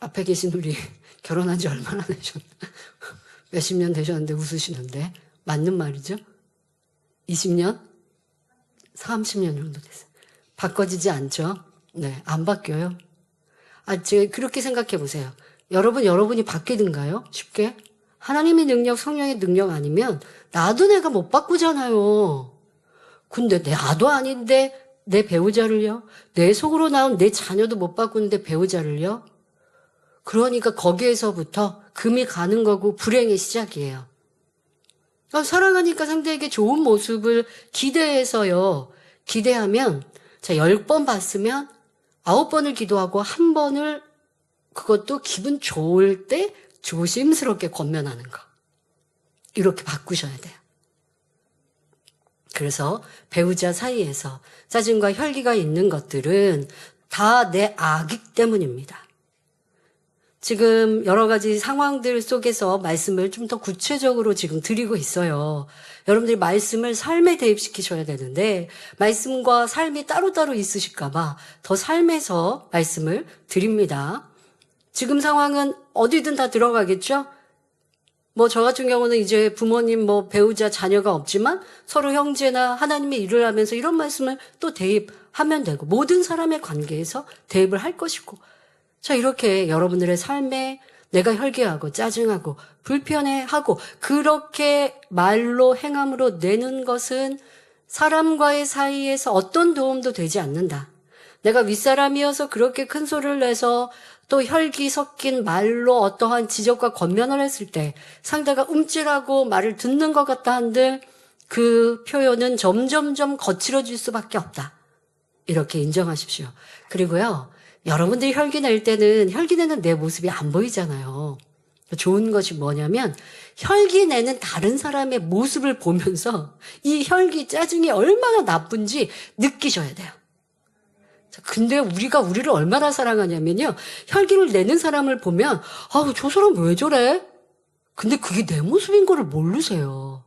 앞에 계신 우리 결혼한 지 얼마나 되셨나? 몇십 년 되셨는데 웃으시는데 맞는 말이죠? 20년? 30년 정도 됐어요. 바꿔지지 않죠? 네, 안 바뀌어요. 제가 그렇게 생각해 보세요. 여러분이 바뀌든가요? 쉽게? 하나님의 능력, 성령의 능력 아니면 나도 내가 못 바꾸잖아요. 근데 나도 아닌데 내 배우자를요? 내 속으로 나온 내 자녀도 못 바꾸는데 배우자를요? 그러니까 거기에서부터 금이 가는 거고 불행의 시작이에요. 사랑하니까 상대에게 좋은 모습을 기대해서요. 기대하면 자 10번 봤으면 9번을 기도하고 1번을 그것도 기분 좋을 때 조심스럽게 권면하는 거. 이렇게 바꾸셔야 돼요. 그래서 배우자 사이에서 짜증과 혈기가 있는 것들은 다 내 악이기 때문입니다. 지금 여러 가지 상황들 속에서 말씀을 좀 더 구체적으로 지금 드리고 있어요. 여러분들이 말씀을 삶에 대입시키셔야 되는데 말씀과 삶이 따로따로 있으실까봐 더 삶에서 말씀을 드립니다. 지금 상황은 어디든 다 들어가겠죠? 저 같은 경우는 이제 부모님, 배우자, 자녀가 없지만 서로 형제나 하나님의 일을 하면서 이런 말씀을 또 대입하면 되고 모든 사람의 관계에서 대입을 할 것이고 자, 이렇게 여러분들의 삶에 내가 혈기하고 짜증하고 불편해하고 그렇게 말로 행함으로 내는 것은 사람과의 사이에서 어떤 도움도 되지 않는다. 내가 윗사람이어서 그렇게 큰 소리를 내서 또 혈기 섞인 말로 어떠한 지적과 권면을 했을 때 상대가 움찔하고 말을 듣는 것 같다 한들 그 표현은 점점점 거칠어질 수밖에 없다. 이렇게 인정하십시오. 그리고요. 여러분들이 혈기 낼 때는 혈기 내는 내 모습이 안 보이잖아요. 좋은 것이 뭐냐면 혈기 내는 다른 사람의 모습을 보면서 이 혈기 짜증이 얼마나 나쁜지 느끼셔야 돼요. 근데 우리가 우리를 얼마나 사랑하냐면요. 혈기를 내는 사람을 보면 저 사람 왜 저래? 근데 그게 내 모습인 거를 모르세요.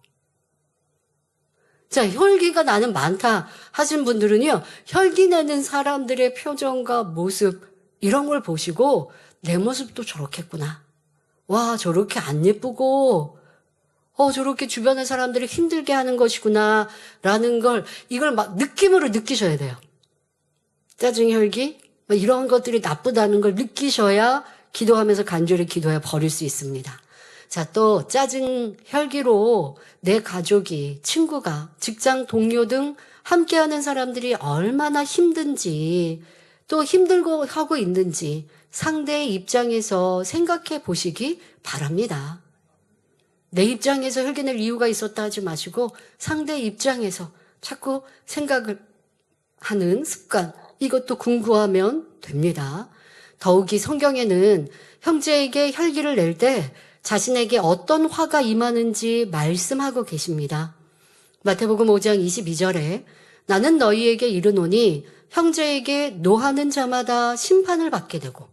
자, 혈기가 나는 많다 하신 분들은요. 혈기 내는 사람들의 표정과 모습 이런 걸 보시고 내 모습도 저렇겠구나. 와, 저렇게 안 예쁘고 저렇게 주변의 사람들을 힘들게 하는 것이구나 라는 걸 이걸 막 느낌으로 느끼셔야 돼요. 짜증, 혈기 이런 것들이 나쁘다는 걸 느끼셔야 기도하면서 간절히 기도해 버릴 수 있습니다. 자, 또 짜증, 혈기로 내 가족이, 친구가, 직장 동료 등 함께하는 사람들이 얼마나 힘든지 또 힘들고 하고 있는지 상대의 입장에서 생각해 보시기 바랍니다. 내 입장에서 혈기낼 이유가 있었다 하지 마시고 상대의 입장에서 자꾸 생각을 하는 습관, 이것도 궁구하면 됩니다. 더욱이 성경에는 형제에게 혈기를 낼 때 자신에게 어떤 화가 임하는지 말씀하고 계십니다. 마태복음 5장 22절에 나는 너희에게 이르노니 형제에게 노하는 자마다 심판을 받게 되고,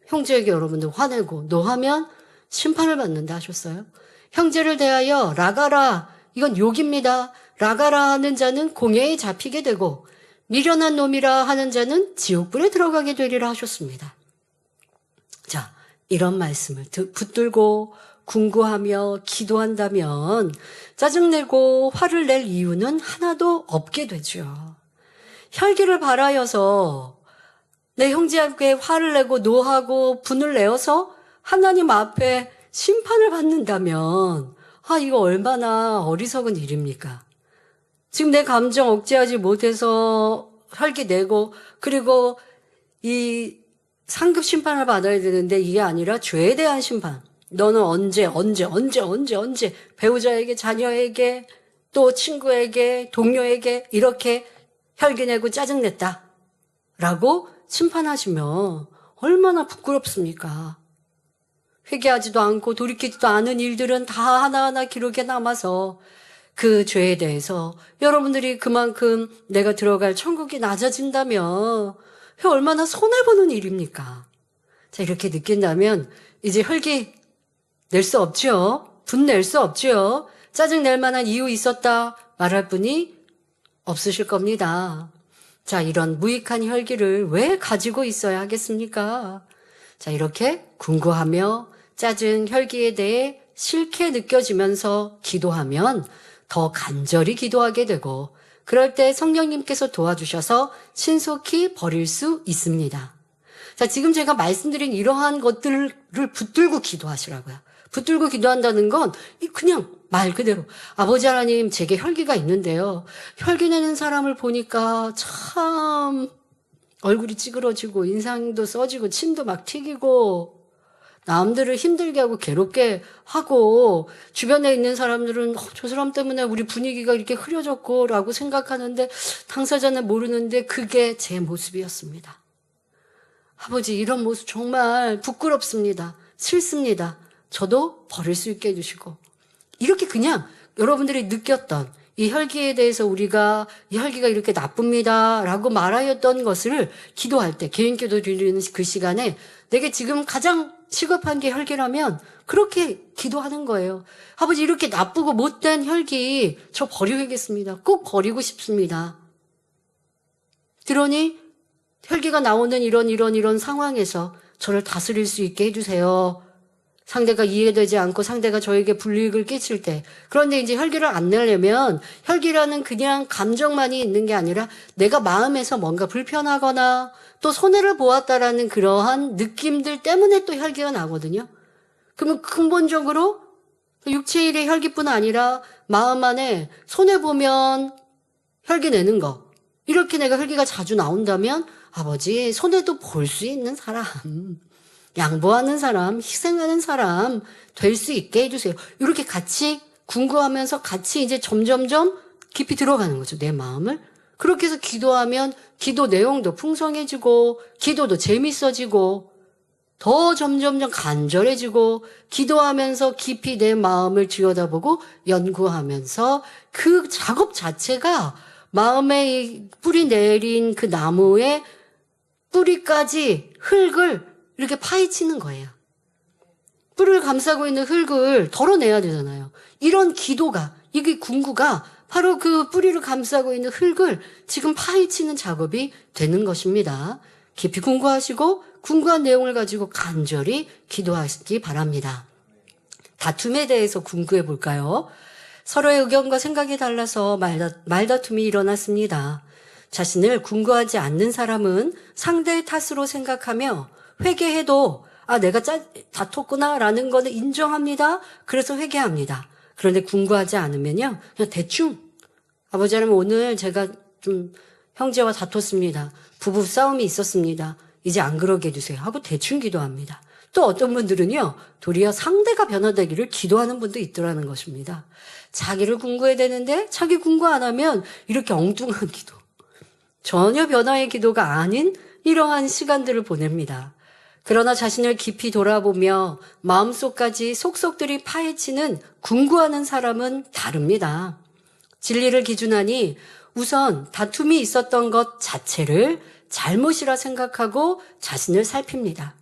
형제에게 여러분들 화내고 노하면 심판을 받는다 하셨어요. 형제를 대하여 라가라, 이건 욕입니다. 라가라 하는 자는 공회에 잡히게 되고 미련한 놈이라 하는 자는 지옥불에 들어가게 되리라 하셨습니다. 자, 이런 말씀을 붙들고 궁구하며 기도한다면 짜증내고 화를 낼 이유는 하나도 없게 되죠. 혈기를 발하여서 내 형제에게 화를 내고 노하고 분을 내어서 하나님 앞에 심판을 받는다면 이거 얼마나 어리석은 일입니까? 지금 내 감정 억제하지 못해서 혈기 내고 그리고 이 상급 심판을 받아야 되는데 이게 아니라 죄에 대한 심판. 너는 언제 배우자에게, 자녀에게, 또 친구에게, 동료에게 이렇게 혈기내고 짜증냈다 라고 심판하시면 얼마나 부끄럽습니까? 회개하지도 않고 돌이키지도 않은 일들은 다 하나하나 기록에 남아서 그 죄에 대해서 여러분들이 그만큼 내가 들어갈 천국이 낮아진다면 얼마나 손해보는 일입니까? 자, 이렇게 느낀다면 이제 혈기 낼 수 없죠. 분 낼 수 없죠. 짜증 낼 만한 이유 있었다 말할 분이 없으실 겁니다. 자, 이런 무익한 혈기를 왜 가지고 있어야 하겠습니까? 자, 이렇게 궁구하며 짜증, 혈기에 대해 싫게 느껴지면서 기도하면 더 간절히 기도하게 되고 그럴 때 성령님께서 도와주셔서 신속히 버릴 수 있습니다. 자, 지금 제가 말씀드린 이러한 것들을 붙들고 기도하시라고요. 붙들고 기도한다는 건 그냥 말 그대로 아버지 하나님 제게 혈기가 있는데요. 혈기 내는 사람을 보니까 참 얼굴이 찌그러지고 인상도 써지고 침도 막 튀기고 남들을 힘들게 하고 괴롭게 하고 주변에 있는 사람들은 저 사람 때문에 우리 분위기가 이렇게 흐려졌고 라고 생각하는데 당사자는 모르는데 그게 제 모습이었습니다. 아버지 이런 모습 정말 부끄럽습니다. 싫습니다. 저도 버릴 수 있게 해주시고 이렇게 그냥 여러분들이 느꼈던 이 혈기에 대해서 우리가 이 혈기가 이렇게 나쁩니다 라고 말하였던 것을 기도할 때 개인 기도 드리는 그 시간에 내게 지금 가장 시급한 게 혈기라면 그렇게 기도하는 거예요. 아버지 이렇게 나쁘고 못된 혈기 저 버려야겠습니다. 꼭 버리고 싶습니다. 그러니 혈기가 나오는 이런 상황에서 저를 다스릴 수 있게 해주세요. 상대가 이해되지 않고 상대가 저에게 불이익을 끼칠 때. 그런데 이제 혈기를 안 내려면 혈기라는 그냥 감정만이 있는 게 아니라 내가 마음에서 뭔가 불편하거나 또 손해를 보았다라는 그러한 느낌들 때문에 또 혈기가 나거든요. 그러면 근본적으로 육체일의 혈기뿐 아니라 마음 안에 손해보면 혈기 내는 거. 이렇게 내가 혈기가 자주 나온다면 아버지 손해도 볼 수 있는 사람. 양보하는 사람, 희생하는 사람 될 수 있게 해주세요. 이렇게 같이 궁구하면서 같이 이제 점점점 깊이 들어가는 거죠. 내 마음을. 그렇게 해서 기도하면 기도 내용도 풍성해지고 기도도 재밌어지고 더 점점점 간절해지고 기도하면서 깊이 내 마음을 들여다보고 연구하면서 그 작업 자체가 마음에 뿌리 내린 그 나무의 뿌리까지 흙을 이렇게 파헤치는 거예요. 뿔을 감싸고 있는 흙을 덜어내야 되잖아요. 이런 기도가, 이게 궁구가 바로 그 뿌리를 감싸고 있는 흙을 지금 파헤치는 작업이 되는 것입니다. 깊이 궁구하시고 궁구한 내용을 가지고 간절히 기도하시기 바랍니다. 다툼에 대해서 궁구해 볼까요? 서로의 의견과 생각이 달라서 말다툼이 일어났습니다. 자신을 궁구하지 않는 사람은 상대의 탓으로 생각하며 회개해도 내가 다퉜구나 라는 거는 인정합니다. 그래서 회개합니다. 그런데 궁구하지 않으면요, 그냥 대충 아버지라면 오늘 제가 좀 형제와 다퉜습니다. 부부 싸움이 있었습니다. 이제 안 그러게 해주세요 하고 대충 기도합니다. 또 어떤 분들은요, 도리어 상대가 변화되기를 기도하는 분도 있더라는 것입니다. 자기를 궁구해야 되는데 자기 궁구 안 하면 이렇게 엉뚱한 기도, 전혀 변화의 기도가 아닌 이러한 시간들을 보냅니다. 그러나 자신을 깊이 돌아보며 마음속까지 속속들이 파헤치는 궁구하는 사람은 다릅니다. 진리를 기준하니 우선 다툼이 있었던 것 자체를 잘못이라 생각하고 자신을 살핍니다.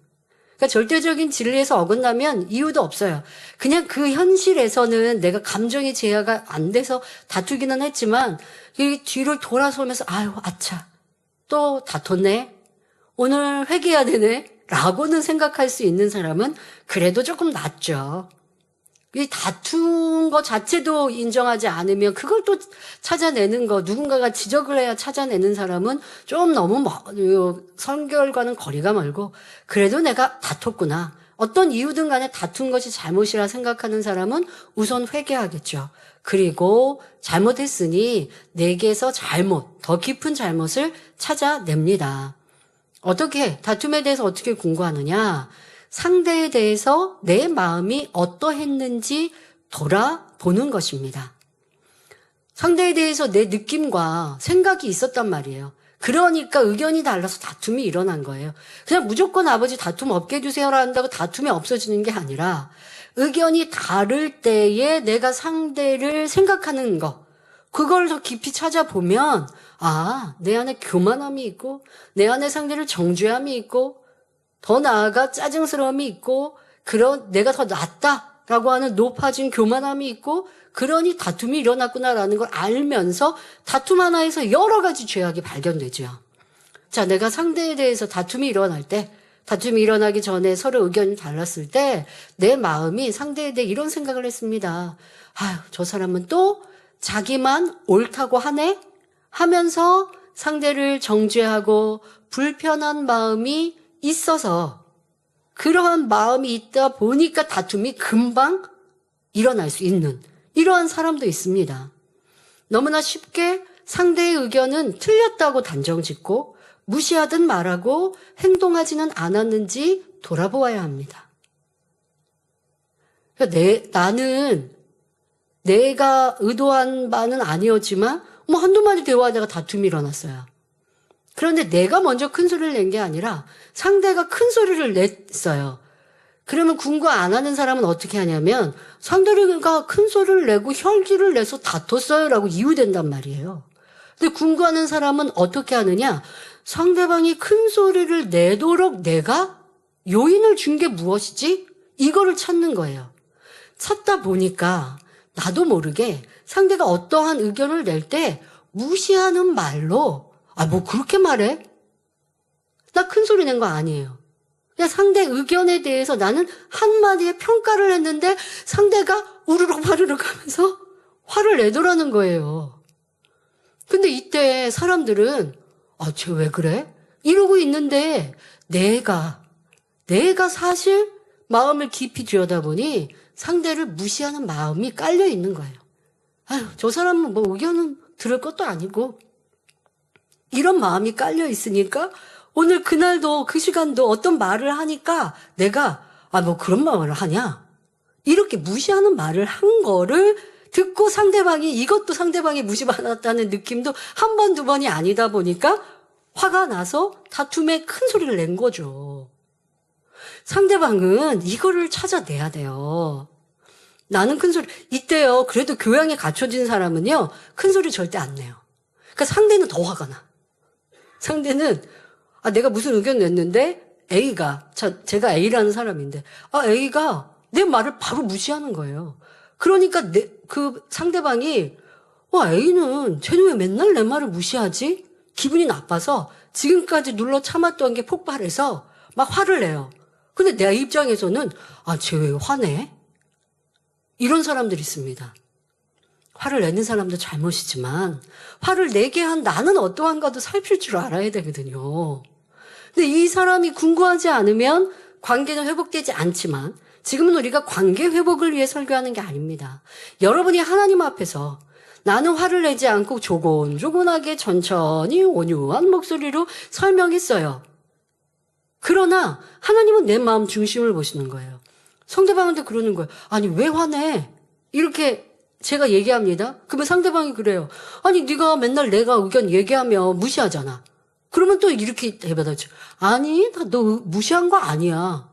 그러니까 절대적인 진리에서 어긋나면 이유도 없어요. 그냥 그 현실에서는 내가 감정이 제어가 안 돼서 다투기는 했지만 이 뒤를 돌아서면서 아유 아차 또 다퉜네, 오늘 회개해야 되네 라고는 생각할 수 있는 사람은 그래도 조금 낫죠. 이 다툰 거 자체도 인정하지 않으면 그걸 또 찾아내는 거, 누군가가 지적을 해야 찾아내는 사람은 좀 너무 성결과는 거리가 멀고, 그래도 내가 다퉜구나, 어떤 이유든 간에 다툰 것이 잘못이라 생각하는 사람은 우선 회개하겠죠. 그리고 잘못했으니 내게서 더 깊은 잘못을 찾아냅니다. 어떻게, 다툼에 대해서 어떻게 궁구하느냐? 상대에 대해서 내 마음이 어떠했는지 돌아보는 것입니다. 상대에 대해서 내 느낌과 생각이 있었단 말이에요. 그러니까 의견이 달라서 다툼이 일어난 거예요. 그냥 무조건 아버지 다툼 없게 해주세요라 한다고 다툼이 없어지는 게 아니라 의견이 다를 때에 내가 상대를 생각하는 거, 그걸 더 깊이 찾아보면 내 안에 교만함이 있고 내 안에 상대를 정죄함이 있고 더 나아가 짜증스러움이 있고 내가 더 낫다라고 하는 높아진 교만함이 있고 그러니 다툼이 일어났구나라는 걸 알면서 다툼 하나에서 여러 가지 죄악이 발견되죠. 자, 내가 상대에 대해서 다툼이 일어나기 전에 서로 의견이 달랐을 때 내 마음이 상대에 대해 이런 생각을 했습니다. 저 사람은 또 자기만 옳다고 하네 하면서 상대를 정죄하고 불편한 마음이 있어서, 그러한 마음이 있다 보니까 다툼이 금방 일어날 수 있는 이러한 사람도 있습니다. 너무나 쉽게 상대의 의견은 틀렸다고 단정짓고 무시하든 말하고 행동하지는 않았는지 돌아보아야 합니다. 나는 내가 의도한 바는 아니었지만 한두 마디 대화하다가 다툼이 일어났어요. 그런데 내가 먼저 큰 소리를 낸 게 아니라 상대가 큰 소리를 냈어요. 그러면 궁구 안 하는 사람은 어떻게 하냐면 상대가 큰 소리를 내고 혈기를 내서 다퉜어요 라고 이유된단 말이에요. 근데 궁구하는 사람은 어떻게 하느냐, 상대방이 큰 소리를 내도록 내가 요인을 준 게 무엇이지? 이거를 찾는 거예요. 찾다 보니까 나도 모르게 상대가 어떠한 의견을 낼 때 무시하는 말로 그렇게 말해? 나 큰 소리 낸 거 아니에요. 그냥 상대 의견에 대해서 나는 한마디의 평가를 했는데 상대가 우르륵 화르륵 하면서 화를 내더라는 거예요. 근데 이때 사람들은 쟤 왜 그래? 이러고 있는데 내가 사실 마음을 깊이 들여다보니 상대를 무시하는 마음이 깔려 있는 거예요. 저 사람은 의견은 들을 것도 아니고 이런 마음이 깔려 있으니까 오늘 그날도 그 시간도 어떤 말을 하니까 내가 그런 말을 하냐? 이렇게 무시하는 말을 한 거를 듣고 이것도 상대방이 무시받았다는 느낌도 한 번, 두 번이 아니다 보니까 화가 나서 다툼에 큰 소리를 낸 거죠. 상대방은 이거를 찾아내야 돼요. 나는 큰 소리, 이때요, 그래도 교양에 갖춰진 사람은요, 큰 소리 절대 안 내요. 그러니까 상대는 더 화가 나. 상대는 내가 무슨 의견 냈는데 A가, 제가 A라는 사람인데 A가 내 말을 바로 무시하는 거예요. 그러니까 그 상대방이 A는 쟤는 왜 맨날 내 말을 무시하지? 기분이 나빠서 지금까지 눌러 참았던 게 폭발해서 막 화를 내요. 근데 내 입장에서는 쟤 왜 화내? 이런 사람들이 있습니다. 화를 내는 사람도 잘못이지만 화를 내게 한 나는 어떠한가도 살필 줄 알아야 되거든요. 근데 이 사람이 궁구하지 않으면 관계는 회복되지 않지만 지금은 우리가 관계 회복을 위해 설교하는 게 아닙니다. 여러분이 하나님 앞에서 나는 화를 내지 않고 조곤조곤하게 천천히 온유한 목소리로 설명했어요. 그러나 하나님은 내 마음 중심을 보시는 거예요. 상대방한테 그러는 거예요. 아니 왜 화내? 이렇게 제가 얘기합니다. 그러면 상대방이 그래요. 아니 네가 맨날 내가 의견 얘기하면 무시하잖아. 그러면 또 이렇게 대답하죠. 아니 나 너 무시한 거 아니야.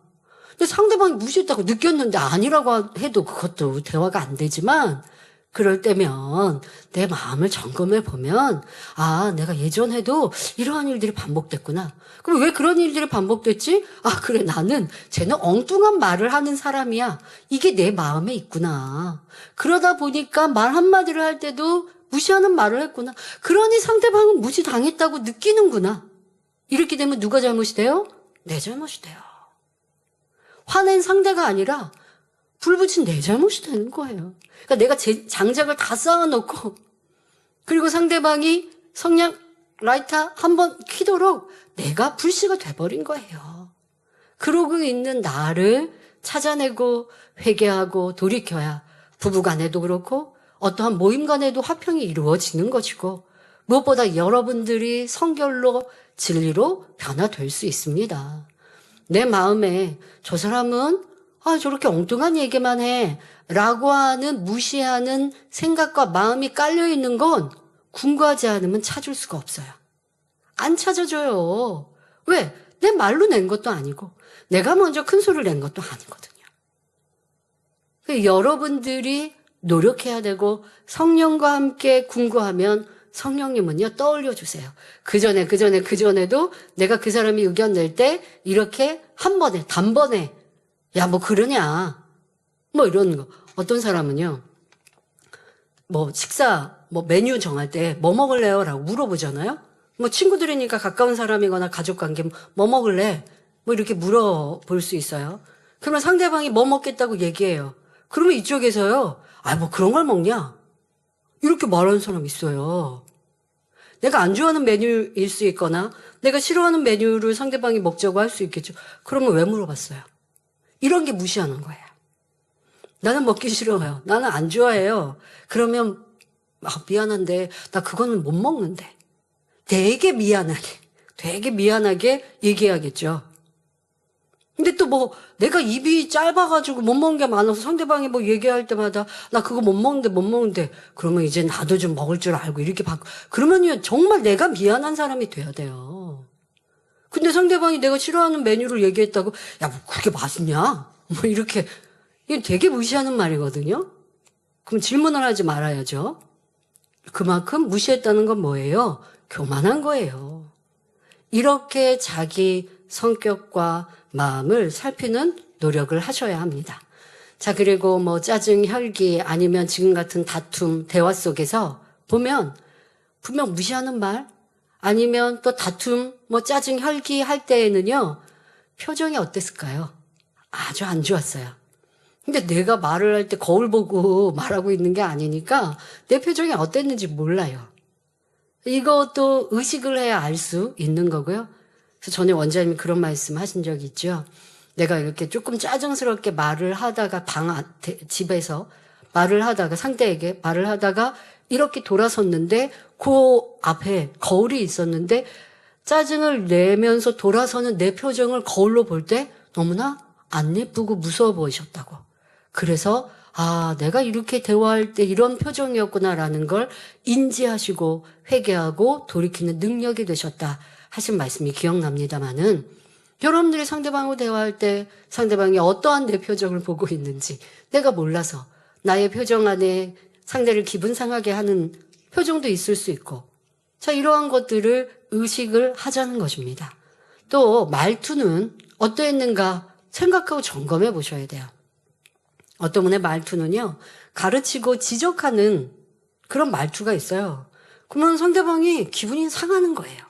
근데 상대방이 무시했다고 느꼈는데 아니라고 해도 그것도 대화가 안 되지만 그럴 때면 내 마음을 점검해 보면 아 내가 예전에도 이러한 일들이 반복됐구나. 그럼 왜 그런 일들이 반복됐지? 아 그래 나는 쟤는 엉뚱한 말을 하는 사람이야. 이게 내 마음에 있구나. 그러다 보니까 말 한마디를 할 때도 무시하는 말을 했구나. 그러니 상대방은 무시당했다고 느끼는구나. 이렇게 되면 누가 잘못이 돼요? 내 잘못이 돼요. 화낸 상대가 아니라 불 붙인 내 잘못이 되는 거예요. 그러니까 내가 제 장작을 다 쌓아놓고 그리고 상대방이 성냥 라이터 한번 켜도록 내가 불씨가 돼버린 거예요. 그러고 있는 나를 찾아내고 회개하고 돌이켜야 부부간에도 그렇고 어떠한 모임간에도 화평이 이루어지는 것이고 무엇보다 여러분들이 성결로 진리로 변화될 수 있습니다. 내 마음에 저 사람은 저렇게 엉뚱한 얘기만 해 라고 하는 무시하는 생각과 마음이 깔려있는 건 궁구하지 않으면 찾을 수가 없어요. 안 찾아줘요. 왜? 내 말로 낸 것도 아니고 내가 먼저 큰 소리를 낸 것도 아니거든요. 여러분들이 노력해야 되고 성령과 함께 궁구하면 성령님은요 떠올려 주세요. 그전에도 내가 그 사람이 의견 낼 때 이렇게 한 번에 단번에 야 뭐 그러냐 뭐 이런 거. 어떤 사람은요 뭐 식사 뭐 메뉴 정할 때 뭐 먹을래요? 라고 물어보잖아요. 뭐 친구들이니까 가까운 사람이거나 가족관계 뭐 먹을래? 뭐 이렇게 물어볼 수 있어요. 그러면 상대방이 뭐 먹겠다고 얘기해요. 그러면 이쪽에서요 뭐 그런 걸 먹냐? 이렇게 말하는 사람 있어요. 내가 안 좋아하는 메뉴일 수 있거나 내가 싫어하는 메뉴를 상대방이 먹자고 할 수 있겠죠. 그러면 왜 물어봤어요? 이런 게 무시하는 거예요. 나는 먹기 싫어요. 나는 안 좋아해요. 그러면 미안한데 나 그거는 못 먹는데. 되게 미안하게 얘기해야겠죠. 근데 또 뭐 내가 입이 짧아가지고 못 먹는 게 많아서 상대방이 뭐 얘기할 때마다 나 그거 못 먹는데 그러면 이제 나도 좀 먹을 줄 알고 이렇게 그러면요 정말 내가 미안한 사람이 돼야 돼요. 근데 상대방이 내가 싫어하는 메뉴를 얘기했다고 야 뭐 그게 맛있냐? 뭐 이렇게 이게 되게 무시하는 말이거든요. 그럼 질문을 하지 말아야죠. 그만큼 무시했다는 건 뭐예요? 교만한 거예요. 이렇게 자기 성격과 마음을 살피는 노력을 하셔야 합니다. 자, 그리고 뭐 짜증, 혈기 아니면 지금 같은 다툼, 대화 속에서 보면 분명 무시하는 말 아니면 또 다툼, 뭐 짜증, 혈기 할 때에는요 표정이 어땠을까요? 아주 안 좋았어요. 근데 내가 말을 할 때 거울 보고 말하고 있는 게 아니니까 내 표정이 어땠는지 몰라요. 이것도 의식을 해야 알 수 있는 거고요. 그래서 전에 원장님이 그런 말씀 하신 적이 있죠. 내가 이렇게 조금 짜증스럽게 말을 하다가 집에서 말을 하다가 상대에게 말을 하다가 이렇게 돌아섰는데 그 앞에 거울이 있었는데 짜증을 내면서 돌아서는 내 표정을 거울로 볼 때 너무나 안 예쁘고 무서워 보이셨다고. 그래서 내가 이렇게 대화할 때 이런 표정이었구나라는 걸 인지하시고 회개하고 돌이키는 능력이 되셨다 하신 말씀이 기억납니다마는 여러분들이 상대방하고 대화할 때 상대방이 어떠한 내 표정을 보고 있는지 내가 몰라서 나의 표정 안에 상대를 기분 상하게 하는 표정도 있을 수 있고 자 이러한 것들을 의식을 하자는 것입니다. 또 말투는 어떠했는가 생각하고 점검해 보셔야 돼요. 어떤 분의 말투는요 가르치고 지적하는 그런 말투가 있어요. 그러면 상대방이 기분이 상하는 거예요.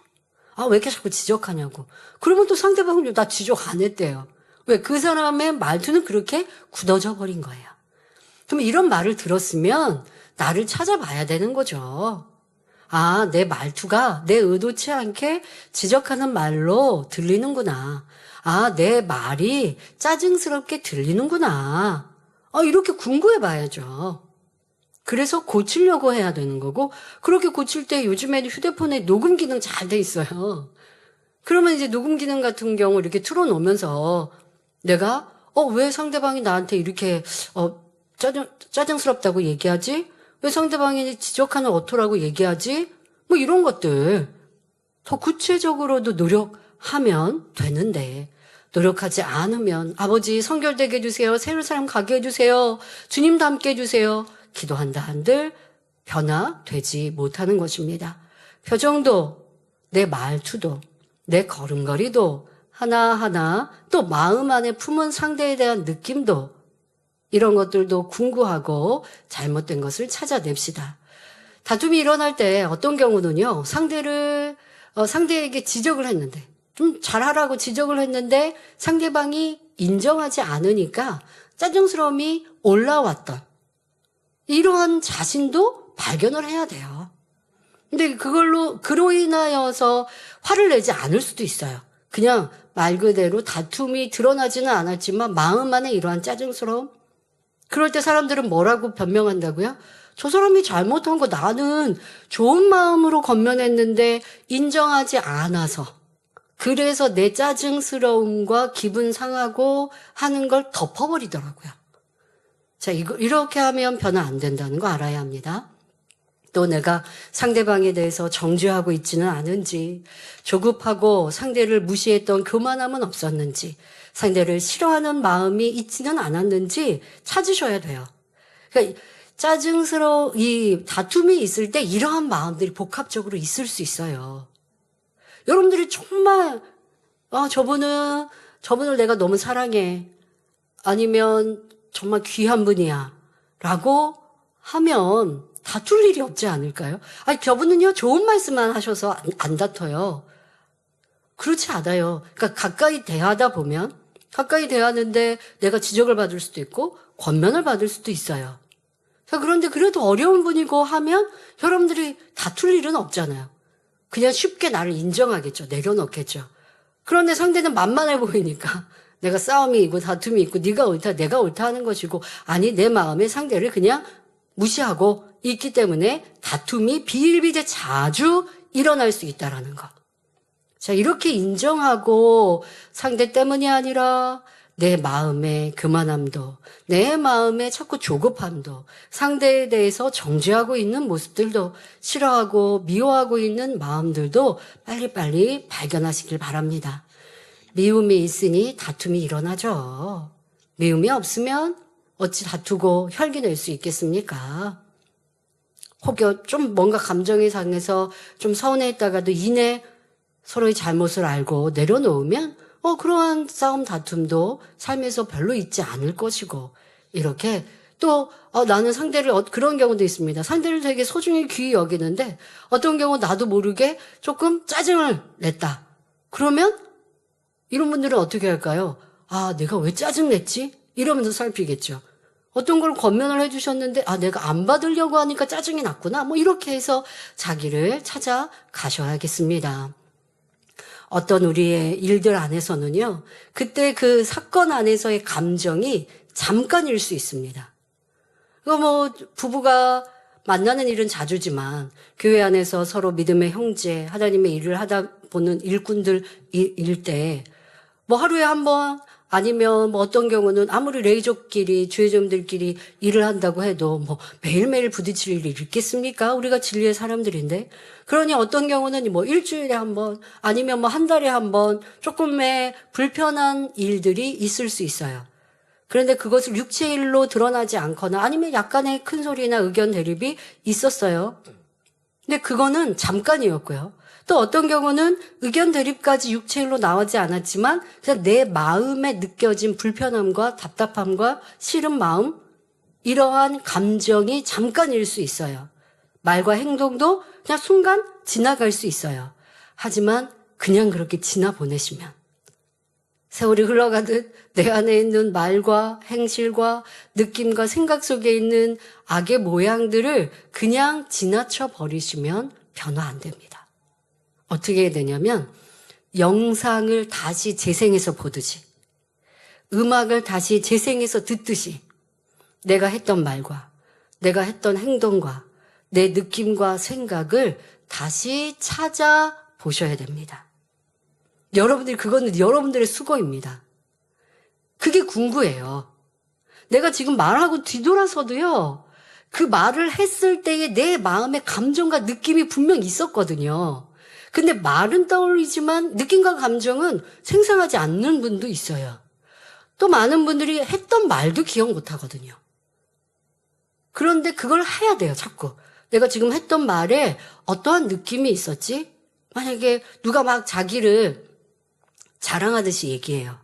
왜 이렇게 자꾸 지적하냐고. 그러면 또 상대방은 나 지적 안 했대요. 왜? 그 사람의 말투는 그렇게 굳어져 버린 거예요. 그럼 이런 말을 들었으면 나를 찾아봐야 되는 거죠. 아, 내 말투가 내 의도치 않게 지적하는 말로 들리는구나. 아, 내 말이 짜증스럽게 들리는구나. 이렇게 궁금해 봐야죠. 그래서 고치려고 해야 되는 거고, 그렇게 고칠 때 요즘에는 휴대폰에 녹음 기능 잘 돼 있어요. 그러면 이제 녹음 기능 같은 경우 이렇게 틀어놓으면서 내가, 왜 상대방이 나한테 이렇게, 짜증스럽다고 얘기하지? 왜 상대방이 지적하는 어토라고 얘기하지? 뭐 이런 것들 더 구체적으로도 노력하면 되는데, 노력하지 않으면 아버지 성결되게 해주세요. 새로운 사람 가게 해주세요. 주님도 함께 해주세요. 기도한다 한들 변화되지 못하는 것입니다. 표정도, 내 말투도, 내 걸음걸이도 하나하나, 또 마음 안에 품은 상대에 대한 느낌도, 이런 것들도 궁구하고 잘못된 것을 찾아냅시다. 다툼이 일어날 때 어떤 경우는요, 상대에게 지적을 했는데, 좀 잘하라고 지적을 했는데 상대방이 인정하지 않으니까 짜증스러움이 올라왔던 이러한 자신도 발견을 해야 돼요. 근데 그로 인하여서 화를 내지 않을 수도 있어요. 그냥 말 그대로 다툼이 드러나지는 않았지만 마음 안에 이러한 짜증스러움. 그럴 때 사람들은 뭐라고 변명한다고요? 저 사람이 잘못한 거 나는 좋은 마음으로 건면했는데 인정하지 않아서. 그래서 내 짜증스러움과 기분 상하고 하는 걸 덮어버리더라고요. 자, 이렇게 하면 변화 안 된다는 거 알아야 합니다. 또 내가 상대방에 대해서 정죄하고 있지는 않은지, 조급하고 상대를 무시했던 교만함은 없었는지, 상대를 싫어하는 마음이 있지는 않았는지 찾으셔야 돼요. 그러니까 이 다툼이 있을 때 이러한 마음들이 복합적으로 있을 수 있어요. 여러분들이 정말 저분을 내가 너무 사랑해. 아니면 정말 귀한 분이야. 라고 하면 다툴 일이 없지 않을까요? 아니, 저분은요, 좋은 말씀만 하셔서 안 다퉈요. 그렇지 않아요. 그러니까 가까이 대하는데 내가 지적을 받을 수도 있고, 권면을 받을 수도 있어요. 자, 그런데 그래도 어려운 분이고 하면 여러분들이 다툴 일은 없잖아요. 그냥 쉽게 나를 인정하겠죠. 내려놓겠죠. 그런데 상대는 만만해 보이니까 내가 싸움이 있고 다툼이 있고 네가 옳다 내가 옳다 하는 것이고, 아니 내 마음에 상대를 그냥 무시하고 있기 때문에 다툼이 비일비재 자주 일어날 수 있다라는 거. 자, 이렇게 인정하고 상대 때문이 아니라 내 마음의 교만함도, 내 마음의 자꾸 조급함도, 상대에 대해서 정죄하고 있는 모습들도, 싫어하고 미워하고 있는 마음들도 빨리빨리 발견하시길 바랍니다. 미움이 있으니 다툼이 일어나죠. 미움이 없으면 어찌 다투고 혈기 낼 수 있겠습니까? 혹여 좀 뭔가 감정이 상해서 좀 서운했다가도 이내 서로의 잘못을 알고 내려놓으면 그러한 싸움 다툼도 삶에서 별로 있지 않을 것이고, 이렇게 또 나는 상대를 그런 경우도 있습니다. 상대를 되게 소중히 귀히 여기는데 어떤 경우 나도 모르게 조금 짜증을 냈다. 그러면 이런 분들은 어떻게 할까요? 아, 내가 왜 짜증 냈지? 이러면서 살피겠죠. 어떤 걸 권면을 해주셨는데 내가 안 받으려고 하니까 짜증이 났구나. 뭐 이렇게 해서 자기를 찾아가셔야겠습니다. 어떤 우리의 일들 안에서는요, 그때 그 사건 안에서의 감정이 잠깐일 수 있습니다. 부부가 만나는 일은 자주지만 교회 안에서 서로 믿음의 형제, 하나님의 일을 하다 보는 일꾼들일 때 하루에 한 번, 아니면 어떤 경우는 아무리 레이족끼리, 주의점들끼리 일을 한다고 해도 매일매일 부딪힐 일이 있겠습니까? 우리가 진리의 사람들인데. 그러니 어떤 경우는 일주일에 한 번, 아니면 한 달에 한 번 조금의 불편한 일들이 있을 수 있어요. 그런데 그것을 육체일로 드러나지 않거나 아니면 약간의 큰 소리나 의견 대립이 있었어요. 근데 그거는 잠깐이었고요. 또 어떤 경우는 의견 대립까지 육체일로 나오지 않았지만 그냥 내 마음에 느껴진 불편함과 답답함과 싫은 마음, 이러한 감정이 잠깐일 수 있어요. 말과 행동도 그냥 순간 지나갈 수 있어요. 하지만 그냥 그렇게 지나보내시면 세월이 흘러가듯 내 안에 있는 말과 행실과 느낌과 생각 속에 있는 악의 모양들을 그냥 지나쳐 버리시면 변화 안 됩니다. 어떻게 되냐면 영상을 다시 재생해서 보듯이, 음악을 다시 재생해서 듣듯이 내가 했던 말과 내가 했던 행동과 내 느낌과 생각을 다시 찾아보셔야 됩니다. 여러분들이, 그거는 여러분들의 수고입니다. 그게 궁구예요. 내가 지금 말하고 뒤돌아서도요, 그 말을 했을 때의 내 마음의 감정과 느낌이 분명 있었거든요. 근데 말은 떠올리지만 느낌과 감정은 생성하지 않는 분도 있어요. 또 많은 분들이 했던 말도 기억 못 하거든요. 그런데 그걸 해야 돼요, 자꾸. 내가 지금 했던 말에 어떠한 느낌이 있었지? 만약에 누가 막 자기를 자랑하듯이 얘기해요.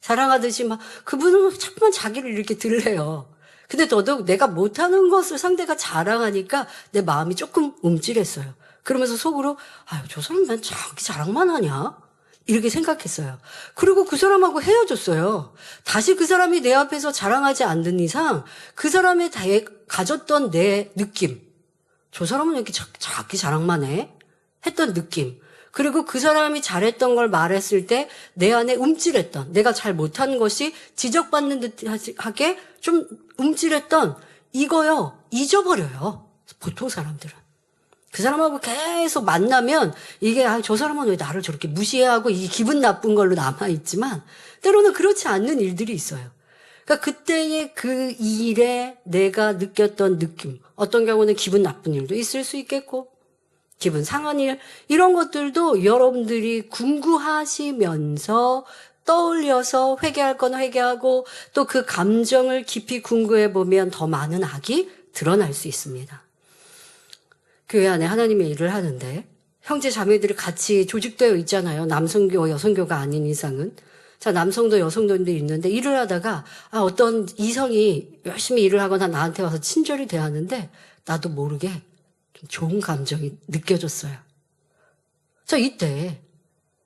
자랑하듯이 막 그분은 자꾸만 자기를 이렇게 들래요. 근데 더더욱 내가 못하는 것을 상대가 자랑하니까 내 마음이 조금 움찔했어요. 그러면서 속으로 아유, 저 사람 난 자기 자랑만 하냐? 이렇게 생각했어요. 그리고 그 사람하고 헤어졌어요. 다시 그 사람이 내 앞에서 자랑하지 않는 이상 그 사람의 가졌던 내 느낌, 저 사람은 이렇게 자기 자랑만 해? 했던 느낌, 그리고 그 사람이 잘했던 걸 말했을 때 내 안에 움찔했던, 내가 잘 못한 것이 지적받는 듯하게 좀 움찔했던 이거요, 잊어버려요. 보통 사람들은. 그 사람하고 계속 만나면 이게 저 사람은 왜 나를 저렇게 무시하고 이 기분 나쁜 걸로 남아있지만 때로는 그렇지 않는 일들이 있어요. 그러니까 그때의 그 일에 내가 느꼈던 느낌, 어떤 경우는 기분 나쁜 일도 있을 수 있겠고 기분 상한 일, 이런 것들도 여러분들이 궁구하시면서 떠올려서 회개할 건 회개하고 또 그 감정을 깊이 궁구해 보면 더 많은 악이 드러날 수 있습니다. 교회 안에 하나님의 일을 하는데 형제 자매들이 같이 조직되어 있잖아요. 남성교, 여성교가 아닌 이상은. 자, 남성도 여성도 있는데 일을 하다가 어떤 이성이 열심히 일을 하거나 나한테 와서 친절히 대하는데 나도 모르게 좀 좋은 감정이 느껴졌어요. 자, 이때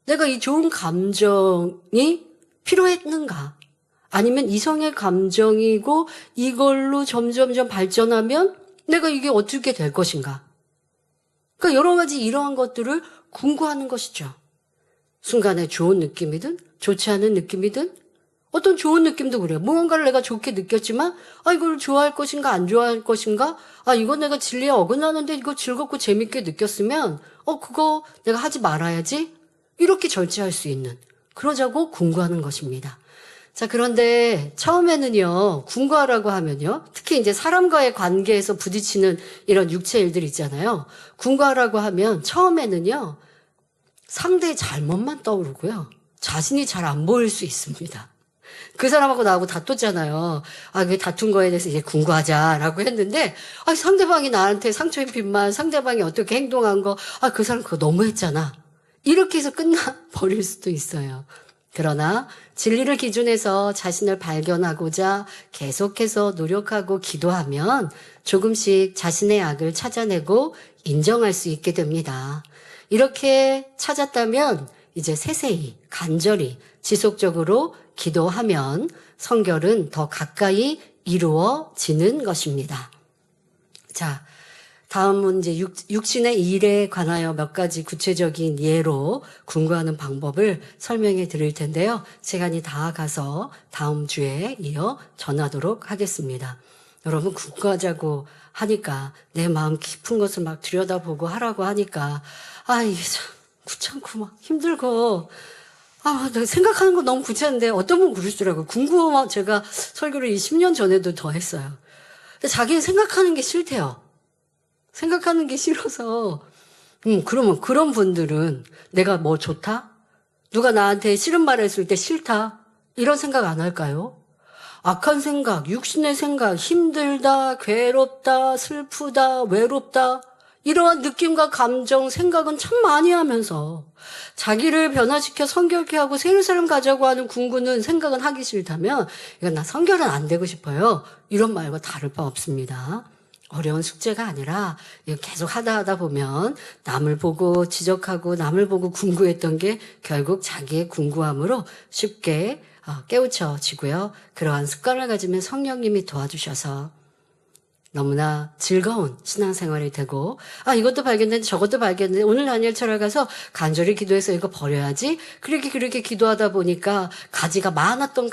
내가 이 좋은 감정이 필요했는가? 아니면 이성의 감정이고 이걸로 점점점 발전하면 내가 이게 어떻게 될 것인가? 그러니까 여러 가지 이러한 것들을 궁구하는 것이죠. 순간에 좋은 느낌이든 좋지 않은 느낌이든, 어떤 좋은 느낌도 그래요. 무언가를 내가 좋게 느꼈지만 이걸 좋아할 것인가 안 좋아할 것인가, 이건 내가 진리에 어긋나는데 이거 즐겁고 재밌게 느꼈으면 그거 내가 하지 말아야지, 이렇게 절제할 수 있는, 그러자고 궁구하는 것입니다. 자, 그런데 처음에는요, 궁구하라고 하면요, 특히 이제 사람과의 관계에서 부딪히는 이런 육체 일들 있잖아요. 궁구하라고 하면 처음에는요, 상대의 잘못만 떠오르고요, 자신이 잘 안 보일 수 있습니다. 그 사람하고 나하고 다퉜잖아요. 그 다툰 거에 대해서 이제 궁구하자라고 했는데, 상대방이 나한테 상처 입힌 말, 상대방이 어떻게 행동한 거, 그 사람 그거 너무했잖아, 이렇게 해서 끝나버릴 수도 있어요. 그러나 진리를 기준해서 자신을 발견하고자 계속해서 노력하고 기도하면 조금씩 자신의 악을 찾아내고 인정할 수 있게 됩니다. 이렇게 찾았다면 이제 세세히, 간절히, 지속적으로 기도하면 성결은 더 가까이 이루어지는 것입니다. 자, 다음은 이제 육신의 일에 관하여 몇 가지 구체적인 예로 궁구하는 방법을 설명해 드릴 텐데요. 시간이 다 가서 다음 주에 이어 전하도록 하겠습니다. 여러분, 궁구하자고 하니까, 내 마음 깊은 것을 막 들여다보고 하라고 하니까 이게 참 귀찮고 막 힘들고 생각하는 거 너무 귀찮은데, 어떤 분은 그러시더라고요. 궁구만 제가 설교를 20년 전에도 더 했어요. 근데 자기는 생각하는 게 싫대요. 생각하는 게 싫어서. 그러면 그런 분들은 내가 뭐 좋다? 누가 나한테 싫은 말 했을 때 싫다? 이런 생각 안 할까요? 악한 생각, 육신의 생각, 힘들다, 괴롭다, 슬프다, 외롭다, 이러한 느낌과 감정, 생각은 참 많이 하면서 자기를 변화시켜 성결케 하고 새 삶 가자고 하는 궁구는 생각은 하기 싫다면, 이건 나 성결은 안 되고 싶어요, 이런 말과 다를 바 없습니다. 어려운 숙제가 아니라 이거 계속 하다 보면 남을 보고 지적하고 남을 보고 궁구했던 게 결국 자기의 궁구함으로 쉽게 깨우쳐지고요. 그러한 습관을 가지면 성령님이 도와주셔서 너무나 즐거운 신앙생활이 되고 이것도 발견됐는데 저것도 발견됐는데 오늘 다니엘처럼 가서 간절히 기도해서 이거 버려야지 그렇게 기도하다 보니까 가지가 많았던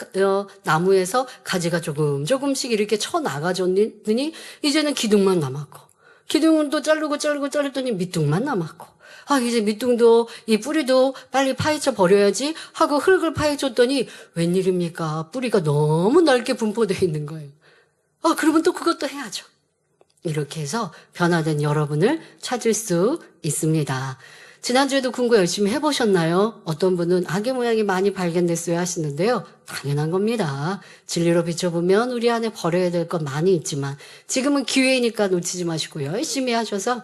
나무에서 가지가 조금씩 이렇게 쳐나가졌더니 이제는 기둥만 남았고 기둥도 자르더니 밑둥만 남았고 이제 밑둥도 이 뿌리도 빨리 파헤쳐 버려야지 하고 흙을 파헤쳤더니 웬일입니까? 뿌리가 너무 넓게 분포되어 있는 거예요. 그러면 또 그것도 해야죠. 이렇게 해서 변화된 여러분을 찾을 수 있습니다. 지난주에도 궁구 열심히 해보셨나요? 어떤 분은 아기 모양이 많이 발견됐어요 하시는데요. 당연한 겁니다. 진리로 비춰보면 우리 안에 버려야 될 것 많이 있지만 지금은 기회이니까 놓치지 마시고 열심히 하셔서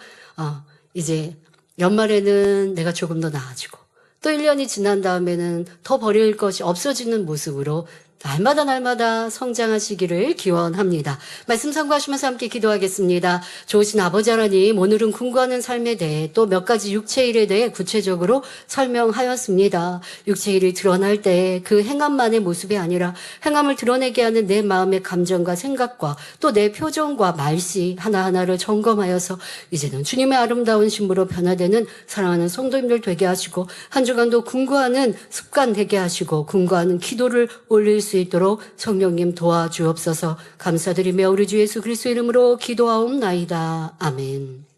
이제 연말에는 내가 조금 더 나아지고 또 1년이 지난 다음에는 더 버릴 것이 없어지는 모습으로 날마다 성장하시기를 기원합니다. 말씀 참고하시면서 함께 기도하겠습니다. 좋으신 아버지 하나님, 오늘은 궁구하는 삶에 대해 또 몇 가지 육체일에 대해 구체적으로 설명하였습니다. 육체일이 드러날 때 그 행함만의 모습이 아니라 행함을 드러내게 하는 내 마음의 감정과 생각과 또 내 표정과 말씨 하나하나를 점검하여서 이제는 주님의 아름다운 신부로 변화되는 사랑하는 성도님들 되게 하시고 한 주간도 궁구하는 습관 되게 하시고 궁구하는 기도를 올릴 수 있도록 성령님 도와주옵소서. 감사드리며 우리 주 예수 그리스도 이름으로 기도하옵나이다. 아멘.